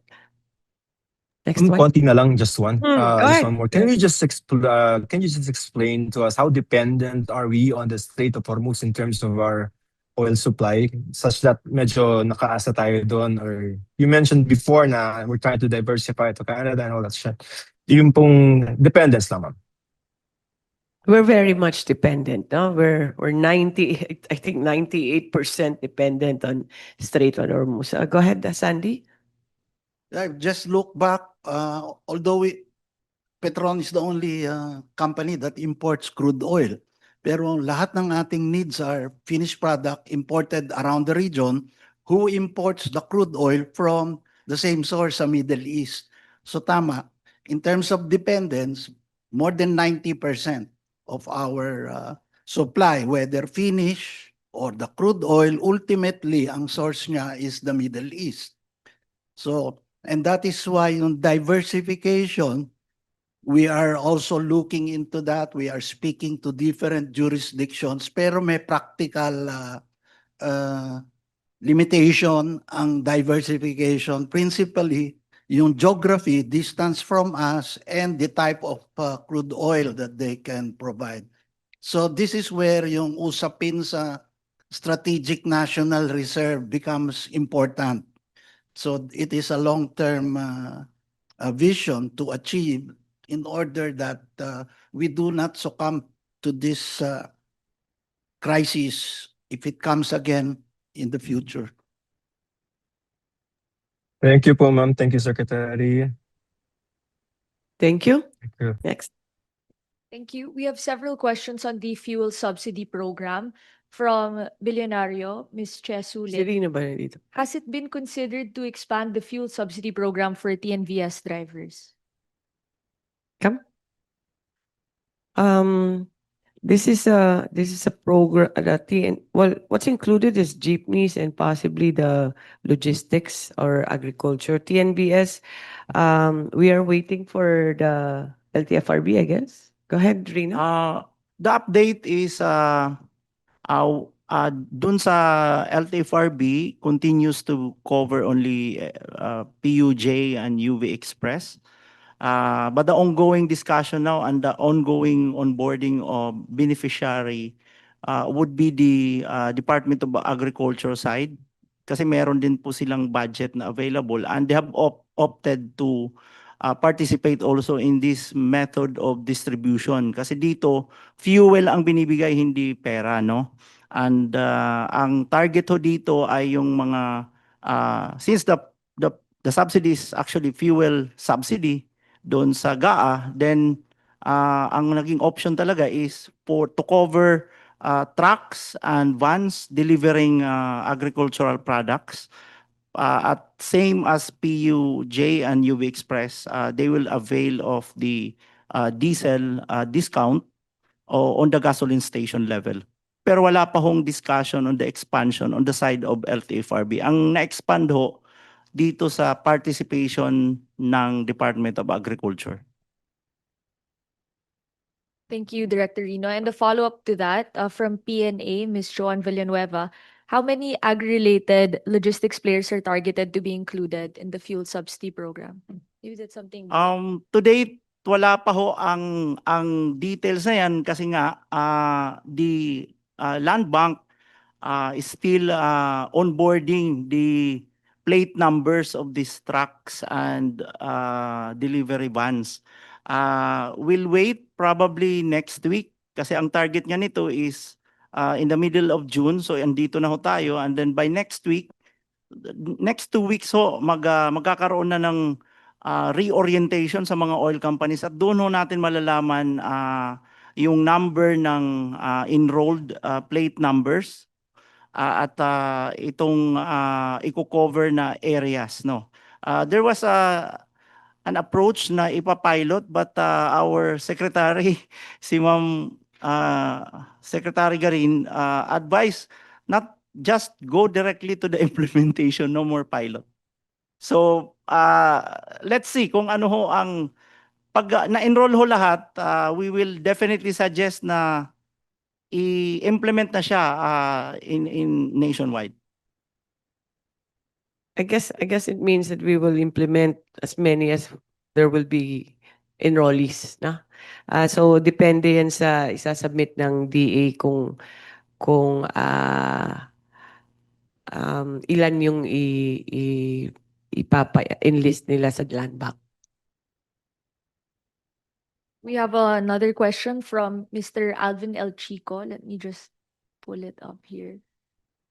Next one. Konti na lang, just one. Go Just ahead. one more. Can you just explain to us how dependent are we on the Strait of Hormuz in terms of our oil supply, such that medyo nakaasa tayo doon? Or you mentioned before na we're trying to diversify to Canada and all that shit. Yung pong dependence lang, ma'am. We're very much dependent. No? We're 90, I think 98% dependent on Strait of Hormuz. Go ahead, Sandy. Just look back, although Petron is the only company that imports crude oil. Pero lahat ng ating needs are finished product imported around the region. Who imports the crude oil from the same source sa Middle East? So tama, in terms of dependence, more than 90% of our supply, whether finished or the crude oil, ultimately, ang source niya is the Middle East. So, and that is why yung diversification, we are also looking into that. We are speaking to different jurisdictions, pero may practical limitation ang diversification. Principally, yung geography, distance from us, and the type of crude oil that they can provide. So this is where yung usapin sa strategic national reserve becomes important. So it is a long-term vision to achieve in order that we do not succumb to this crisis if it comes again in the future. Thank you po, ma'am. Thank you, Secretary. Thank you. Thank you. Next. Thank you. We have several questions on the fuel subsidy program from Billionario, Ms. Chesulit. Sirino ba dito? Has it been considered to expand the fuel subsidy program for TNVS drivers? Come. This is a program well, what's included is jeepneys and possibly the logistics or agriculture. TNBS, we are waiting for the LTFRB, I guess. Go ahead, Rina. The update is dun sa LTFRB continues to cover only PUJ and UV Express. But the ongoing discussion now and the ongoing onboarding of beneficiary would be the Department of Agriculture side, kasi meron din po silang budget na available and they have opted to participate also in this method of distribution. Kasi dito, fuel ang binibigay, hindi pera, no? And ang target ho dito ay yung mga, since the subsidy is actually fuel subsidy, doon sa GAA, then ang naging option talaga is to cover trucks and vans delivering agricultural products. At same as PUJ and UV Express, they will avail of the diesel discount on the gasoline station level. Pero wala pa hong discussion on the expansion on the side of LTFRB. Ang na-expand ho dito sa participation ng Department of Agriculture. Thank you, Director Rino. And a follow-up to that, from PNA, Ms. Joan Villanueva, how many agri-related logistics players are targeted to be included in the fuel subsidy program? Maybe that's something. To date, wala pa ho ang details na yan kasi nga the Land Bank is still onboarding the plate numbers of these trucks and delivery vans. We'll wait probably next week kasi ang target nga nito is in the middle of June. So andito na ho tayo, and then by next week next 2 weeks magkakaroon na ng reorientation sa mga oil companies at doon ho natin malalaman yung number ng enrolled plate numbers at itong i-cover na areas, no. There was an approach na ipapilot but our secretary si Ma'am Secretary Garin advised not just go directly to the implementation, no more pilot. So let's see kung ano ho ang pag na-enroll ho lahat, we will definitely suggest na i-implement na siya in nationwide. I guess it means that we will implement as many as there will be enrollees, na. So depende yan sa isasubmit ng DA kung ilan yung ipapa-enlist nila sa land bank. We have another question from Mr. Alvin El Chico. Let me just pull it up here.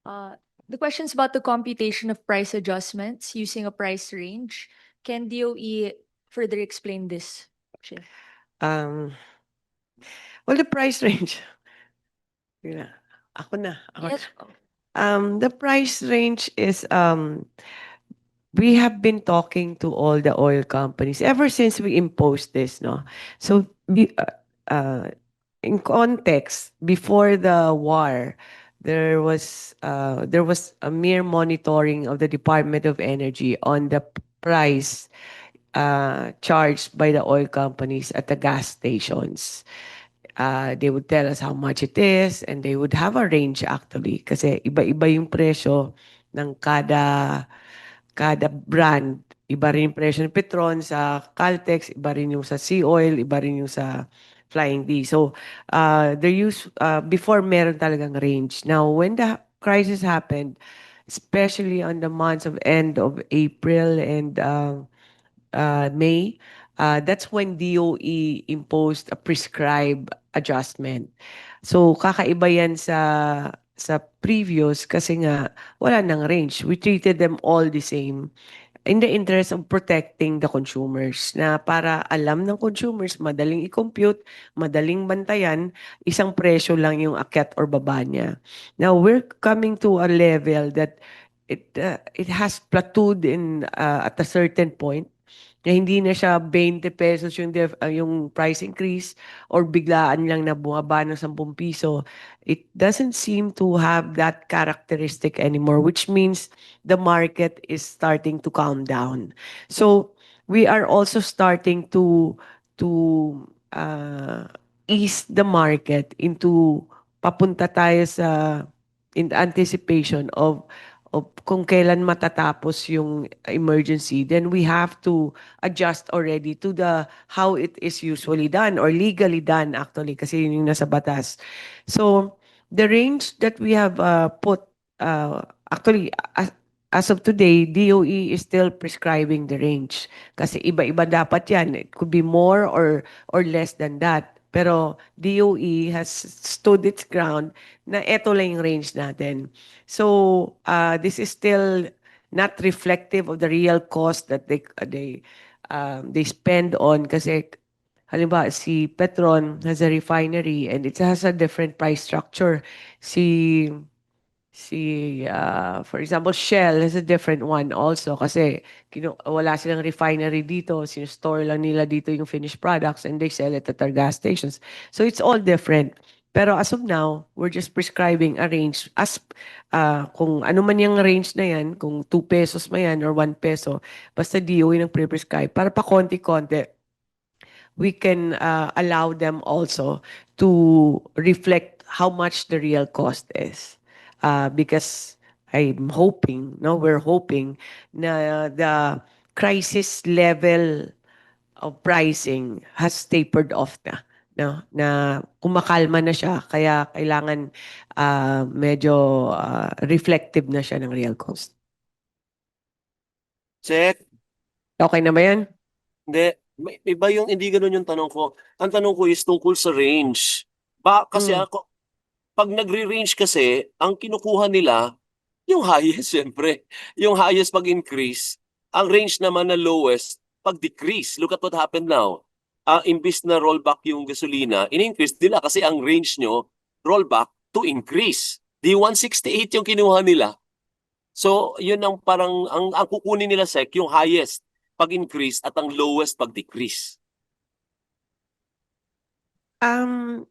The question is about the computation of price adjustments using a price range. Can DOE further explain this? Chair? Well, the price range. Yun na. Ako na. Yes. The price range is we have been talking to all the oil companies ever since we imposed this, no. So in context, before the war, there was a mere monitoring of the Department of Energy on the price charged by the oil companies at the gas stations. They would tell us how much it is and they would have a range actually kasi iba-iba yung presyo ng kada brand. Iba rin yung presyo ng Petron sa Caltex, iba rin yung sa Sea Oil, iba rin yung sa Flying D. So before meron talagang range. Now when the crisis happened, especially on the months of end of April and May, that's when DOE imposed a prescribed adjustment. So kakaiba yan sa previous kasi nga wala nang range. We treated them all the same in the interest of protecting the consumers na para alam ng consumers, madaling i-compute, madaling bantayan, isang presyo lang yung akyat or baba niya. Now, we're coming to a level that it has plateaued at a certain point na hindi na siya 20 pesos yung price increase or biglaan lang na bumaba ng 10 piso. It doesn't seem to have that characteristic anymore, which means the market is starting to calm down. So we are also starting to ease the market into papunta tayo in anticipation of kung kailan matatapos yung emergency, then we have to adjust already to how it is usually done or legally done actually kasi yun yung nasa batas. So the range that we have put actually as of today, DOE is still prescribing the range kasi iba-iba dapat yan. It could be more or less than that. Pero DOE has stood its ground na eto lang yung range natin. So this is still not reflective of the real cost that they spend on kasi halimbawa si Petron has a refinery and it has a different price structure. For example, Shell has a different one also kasi wala silang refinery dito, sinustore lang nila dito yung finished products and they sell it at their gas stations. So it's all different. Pero as of now, we're just prescribing a range as kung ano man yung range na yan, kung 2 pesos ma yan or 1 peso, basta DOE nang pre-prescribe para pa konti-konti we can allow them also to reflect how much the real cost is. Because we're hoping na the crisis level of pricing has tapered off na kumakalma na siya kaya kailangan medyo reflective na siya ng real cost. Check. Okay na ba yan? Hindi. Iba yung hindi ganun yung tanong ko. Ang tanong ko is tungkol sa range. Kasi ako, pag nagre-range kasi, ang kinukuha nila Yung highest, syempre. Yung highest pag-increase, ang range naman na lowest pag-decrease. Look at what happened now. Imbis na rollback yung gasolina, in-increase nila kasi ang range nyo, rollback to increase. Di 168 yung kinuha nila. So, yun ang parang, ang kukunin nila sec, yung highest pag-increase at ang lowest pag-decrease. Well,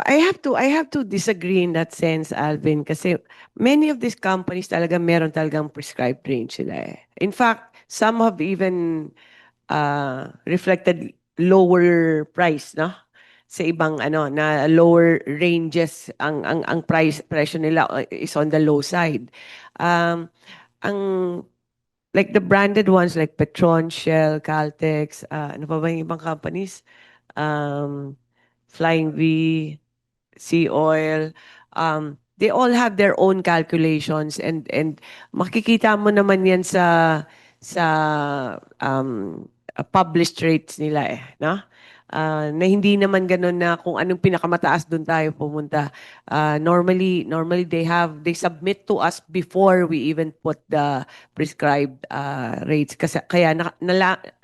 I have to disagree in that sense, Alvin, kasi many of these companies talaga meron talagang prescribed range sila eh. In fact, some have even reflected lower price, no? Sa ibang ano na lower ranges ang presyo nila is on the low side. Ang like the branded ones like Petron, Shell, Caltex, ano pa ba yung ibang companies? Flying V, Sea Oil, they all have their own calculations and makikita mo naman yan sa published rates nila eh, no? Na hindi naman ganun na kung anong pinakamataas doon tayo pumunta. Normally they submit to us before we even put the prescribed rates kasi kaya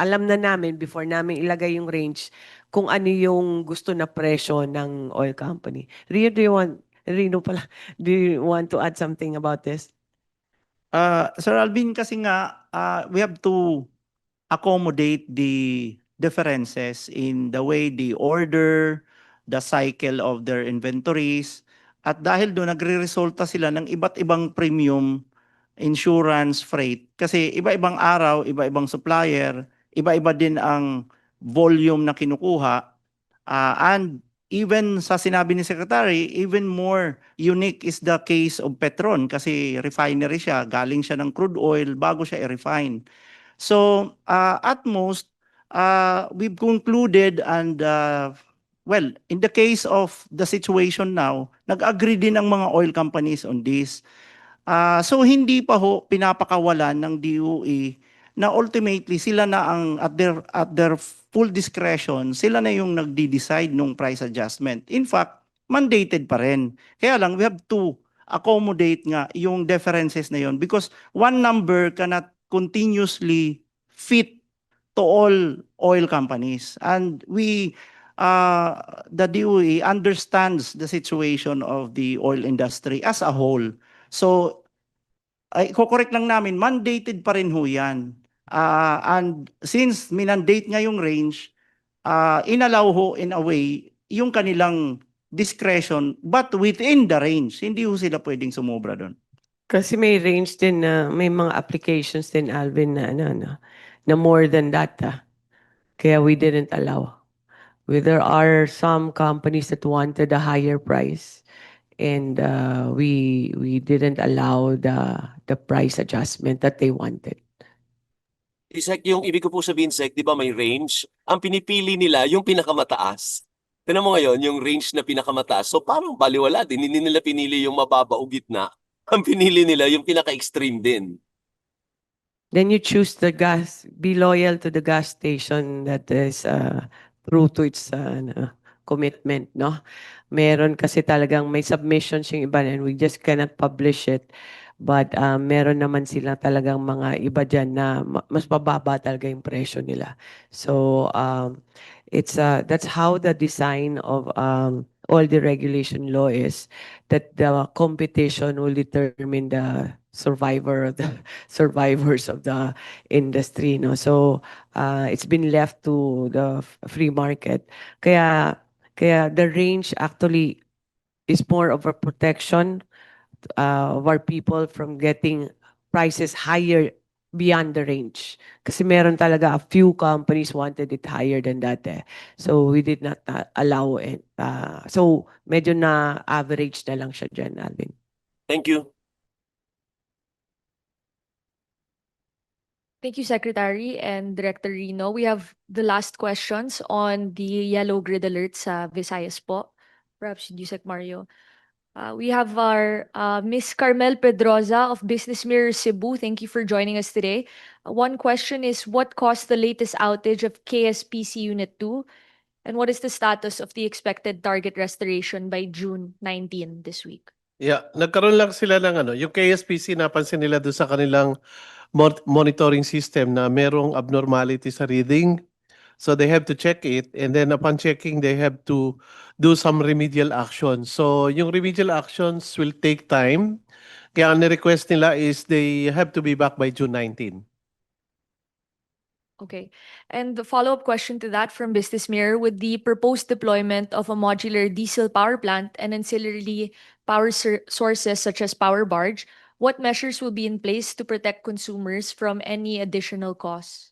alam na namin before namin ilagay yung range kung ano yung gusto na presyo ng oil company. Rino pala, do you want to add something about this? Sir Alvin, kasi nga, we have to accommodate the differences in the way they order, the cycle of their inventories. At dahil doon, nagre-resulta sila ng iba't ibang premium, insurance, freight. Kasi iba-ibang araw, iba-ibang supplier, iba-iba din ang volume na kinukuha. And even sa sinabi ni Secretary, even more unique is the case of Petron kasi refinery siya, galing siya ng crude oil bago siya i-refine. So, at most, we've concluded and, well, in the case of the situation now, nag-agree din ang mga oil companies on this. So, hindi pa ho pinapakawalan ng DOE na ultimately sila na ang at their full discretion, sila na yung nagdi-decide nung price adjustment. In fact, mandated pa rin. Kaya lang, we have to accommodate nga yung differences na yon because one number cannot continuously fit to all oil companies. And we, the DOE understands the situation of the oil industry as a whole. So, ay ko-correct lang namin, mandated pa rin ho yan. And since minandate nga yung range, inallow ho in a way yung kanilang discretion but within the range. Hindi ho sila pwedeng sumobra doon. Kasi may range din na may mga applications din Alvin na na more than that. Kaya we didn't allow. There are some companies that wanted a higher price and we didn't allow the price adjustment that they wanted. Sec, yung ibig ko po sabihin, Sec, di ba may range? Ang pinipili nila yung pinakamataas. Tignan mo ngayon, yung range na pinakamataas. So parang baliwala din. Hindi nila pinili yung mababa o gitna. Ang pinili nila yung pinaka-extreme din. Then you choose the gas, be loyal to the gas station that is true to its commitment, no? Meron kasi talagang may submissions yung iba and we just cannot publish it. But meron naman sila talagang mga iba dyan na mas mababa talaga yung presyo nila. So it's that's how the design of all the regulation law is, that the competition will determine the survivors of the industry, no? So it's been left to the free market. Kaya the range actually is more of a protection of our people from getting prices higher beyond the range. Kasi meron talaga a few companies wanted it higher than that. So we did not allow it. So medyo na average na lang siya dyan, Alvin. Thank you. Thank you, Secretary and Director Rino. We have the last questions on the yellow grid alert sa Visayas po. Perhaps Yusek Mario. We have our Miss Carmel Pedroza of Business Mirror Cebu. Thank you for joining us today. One question is, what caused the latest outage of KSPC Unit 2? And what is the status of the expected target restoration by June 19 this week? Yeah, nagkaroon lang sila ng yung KSPC napansin nila doon sa kanilang monitoring system na merong abnormality sa reading. So they have to check it, and then upon checking, they have to do some remedial actions. So yung remedial actions will take time. Kaya ang request nila is they have to be back by June 19. Okay. And the follow-up question to that from Business Mirror, with the proposed deployment of a modular diesel power plant and ancillary power sources such as power barge, what measures will be in place to protect consumers from any additional costs?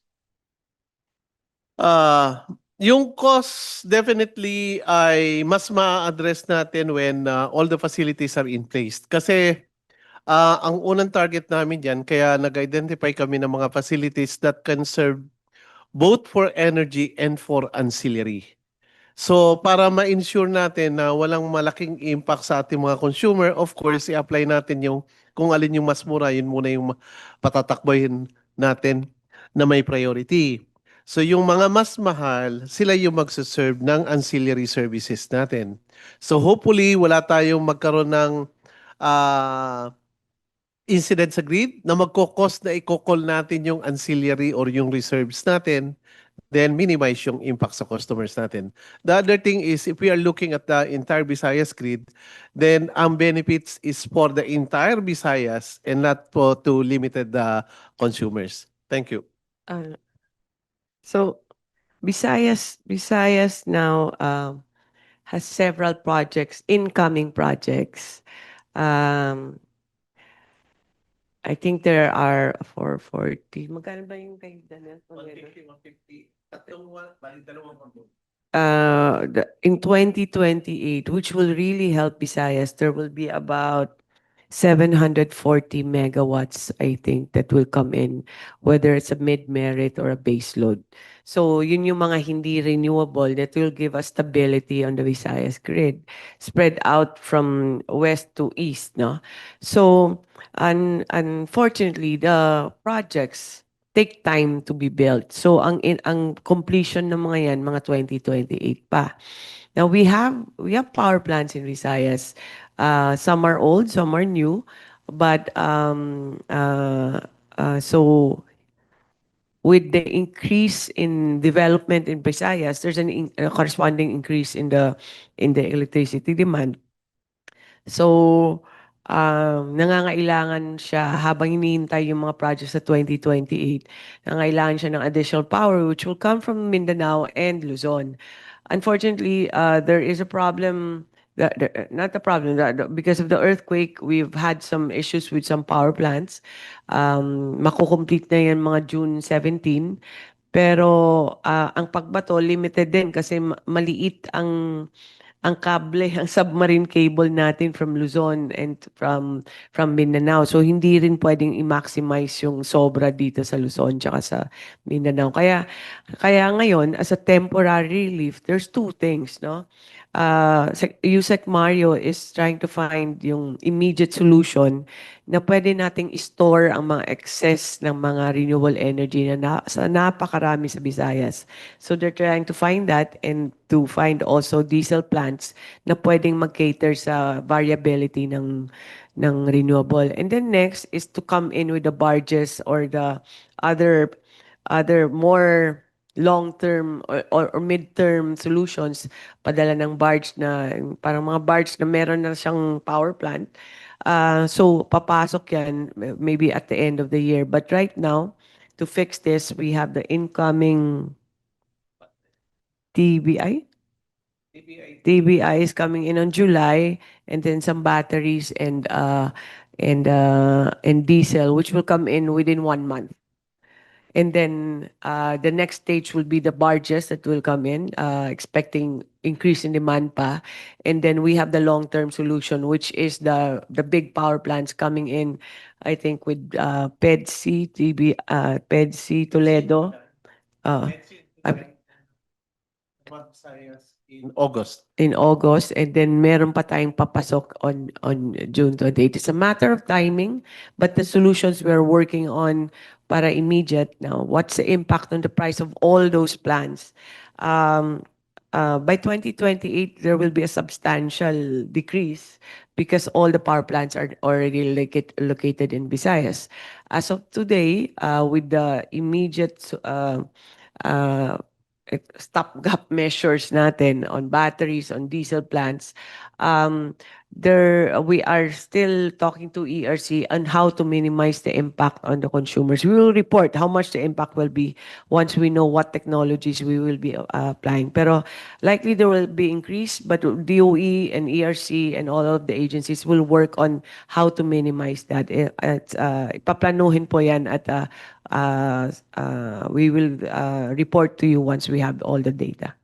Yung cost definitely ay mas ma-address natin when all the facilities are in place. Kasi ang unang target namin diyan, kaya nag-identify kami ng mga facilities that can serve both for energy and for ancillary. So para ma-ensure natin na walang malaking impact sa ating mga consumer, of course, i-apply natin yung kung alin yung mas mura, yun muna yung patatakboyin natin na may priority. So yung mga mas mahal, sila yung magsaserve ng ancillary services natin. So hopefully wala tayong magkaroon ng incident sa grid na magkakos na i-call natin yung ancillary or yung reserves natin, then minimize yung impact sa customers natin. The other thing is, if we are looking at the entire Visayas grid, then ang benefits is for the entire Visayas and not for to limited consumers. Thank you. So Visayas now has several projects, incoming projects. I think there are 440. Magkano ba yung kay Daniel? 150. In 2028, which will really help Visayas, there will be about 740 megawatts, I think, that will come in, whether it's a mid-merit or a base load. So, yun yung mga hindi renewable that will give us stability on the Visayas grid, spread out from west to east, no? So, unfortunately, the projects take time to be built. So, ang completion ng mga yan, mga 2028 pa. Now, we have power plants in Visayas. Some are old, some are new, but so with the increase in development in Visayas, there's a corresponding increase in the electricity demand. So nangangailangan siya habang hinihintay yung mga projects sa 2028, nangangailangan siya ng additional power which will come from Mindanao and Luzon. Unfortunately, there is a problem. Not a problem. Because of the earthquake, we've had some issues with some power plants. Makukomplete na yan mga June 17. Pero ang pagbato, limited din kasi maliit ang kable, ang submarine cable natin from Luzon and from Mindanao. So hindi rin pwedeng i-maximize yung sobra dito sa Luzon tsaka sa Mindanao. Kaya ngayon, as a temporary relief, there's two things, no? Yusek Mario is trying to find yung immediate solution na pwede nating store ang mga excess ng mga renewable energy na napakarami sa Visayas. So they're trying to find that and to find also diesel plants na pwedeng mag-cater sa variability ng renewable. And then next is to come in with the barges or the other more long-term or mid-term solutions, padala ng barge na, parang mga barge na meron na siyang power plant. So, papasok yan maybe at the end of the year. But right now, to fix this, we have the incoming TBI? TBI is coming in on July, and then some batteries and diesel, which will come in within 1 month. And then the next stage will be the barges that will come in, expecting increase in demand pa. And then we have the long-term solution, which is the big power plants coming in, I think, with PEDC, PEDC Toledo. In August. In August, and then meron pa tayong papasok on June 28. It's a matter of timing, but the solutions we're working on para immediate now. What's the impact on the price of all those plans? by 2028, there will be a substantial decrease because all the power plants are already located in Visayas. As of today, with the immediate uh, stopgap measures natin on batteries, on diesel plants, we are still talking to ERC on how to minimize the impact on the consumers. We will report how much the impact will be once we know what technologies we will be applying. Pero likely there will be increase, but DOE and ERC and all of the agencies will work on how to minimize that. Ipaplanuhin po yan at we will report to you once we have all the data.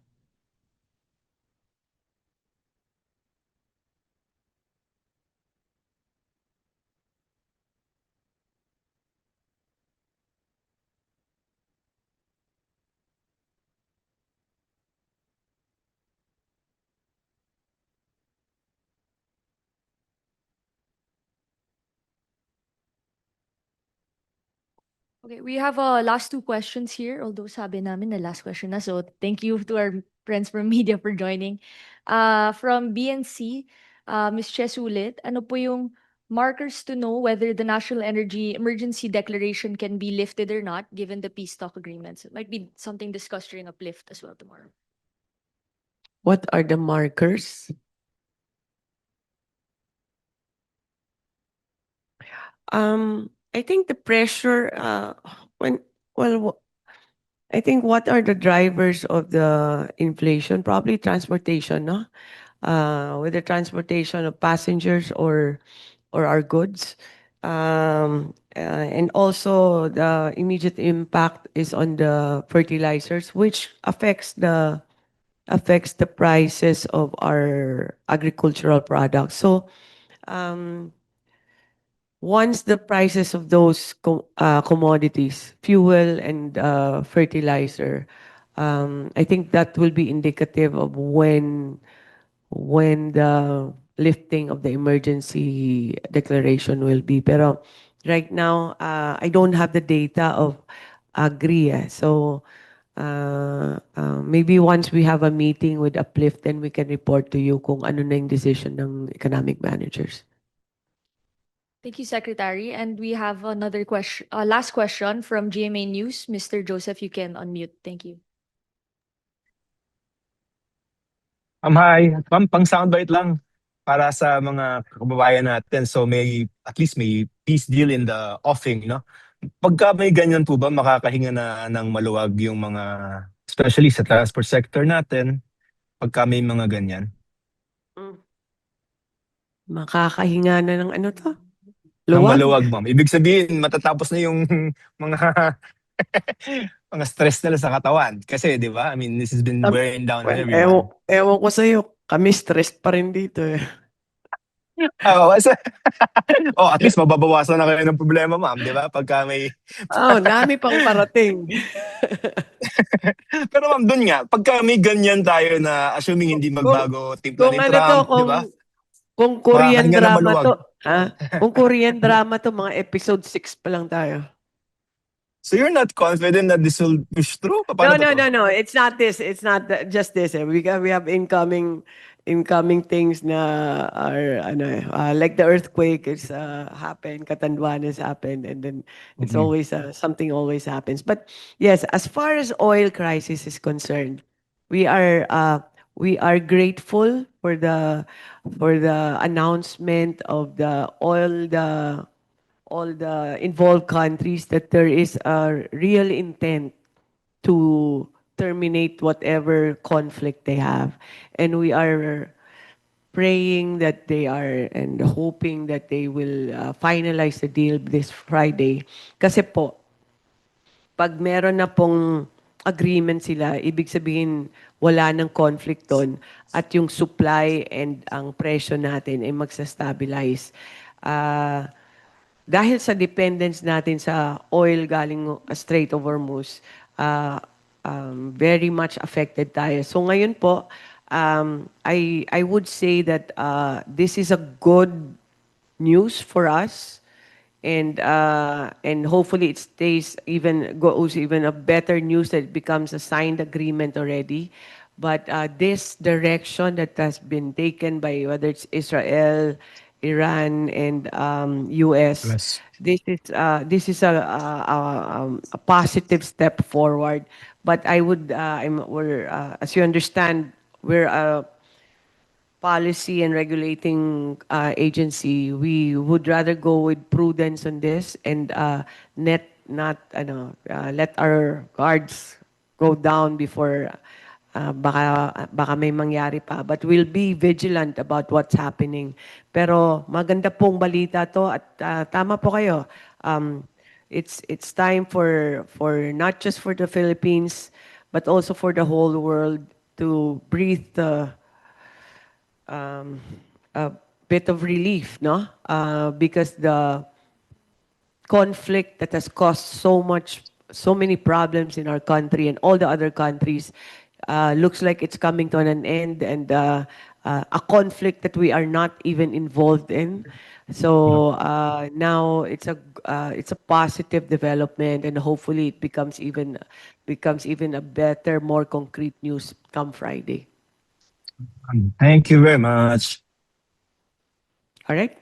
Okay, we have last two questions here, although sabi namin na last question na. So thank you to our friends from media for joining. From BNC, Ms. Chesulit, ano po yung markers to know whether the National Energy Emergency Declaration can be lifted or not, given the peace talk agreements? It might be something discussed during Uplift as well tomorrow. What are the markers? I think the pressure I think what are the drivers of the inflation? Probably transportation, no? Whether transportation of passengers or our goods. And also the immediate impact is on the fertilizers, which affects the prices of our agricultural products. So once the prices of those commodities, fuel and fertilizer, I think that will be indicative of when the lifting of the emergency declaration will be. Pero right now, I don't have the data of Agri. So maybe once we have a meeting with Uplift, then we can report to you kung ano na yung decision ng economic managers. Thank you, Secretary. And we have another question, last question from GMA News. Mr. Joseph, you can unmute. Thank you. Hi, pang soundbite lang para sa mga kababayan natin. So at least may peace deal in the offing, no? Pagka may ganyan po ba, makakahinga na ng maluwag yung mga, especially sa transport sector natin, pagka may mga ganyan? Makakahinga na ng ano to? Ng Luwag? maluwag, ma'am. Ibig sabihin, matatapos na yung mga mga stress nila sa katawan. Kasi, di ba? I mean, this has been wearing down on everyone. Ewan ko sa'yo, kami stressed pa rin dito eh. At least mababawasan na kayo ng problema, ma'am, di ba? Pagka may... Dami pang parating. Pero ma'am, dun nga, pagka may ganyan tayo na assuming hindi magbago timpla ni Trump, di ba? Kung Korean Makakahinga na drama maluwag. to, kung Korean drama to, mga episode 6 pa lang tayo. So you're not confident that this will push through? Paano ba to? No. It's not this. It's not just this. We have incoming things na are like the earthquake. It's happened. Catanduanes happened, and then it's always something always happens. But yes, as far as oil crisis is concerned, we are grateful for the announcement of all the involved countries that there is a real intent to terminate whatever conflict they have. And we are praying that they are and hoping that they will finalize the deal this Friday. Kasi po, pag meron na pong agreement sila, ibig sabihin wala ng conflict doon at yung supply and ang presyo natin ay magsa-stabilize. Dahil sa dependence natin sa oil galing Strait of Hormuz, very much affected tayo. So ngayon po, I would say that this is a good news for us, and hopefully it goes even a better news that it becomes a signed agreement already. But this direction that has been taken by whether it's Israel, Iran, and US, Yes. this is a positive step forward. But I would we're as you understand, we're a policy and regulating agency. We would rather go with prudence on this and let our guards go down before baka may mangyari pa. But we'll be vigilant about what's happening. Pero maganda pong balita to at tama po kayo. It's time for not just for the Philippines but also for the whole world to breathe a bit of relief, no? Because the conflict that has caused so many problems in our country and all the other countries looks like it's coming to an end, and a conflict that we are not even involved in. So now it's a positive development, and hopefully it becomes even a better, more concrete news come Friday. Thank you very much. All right.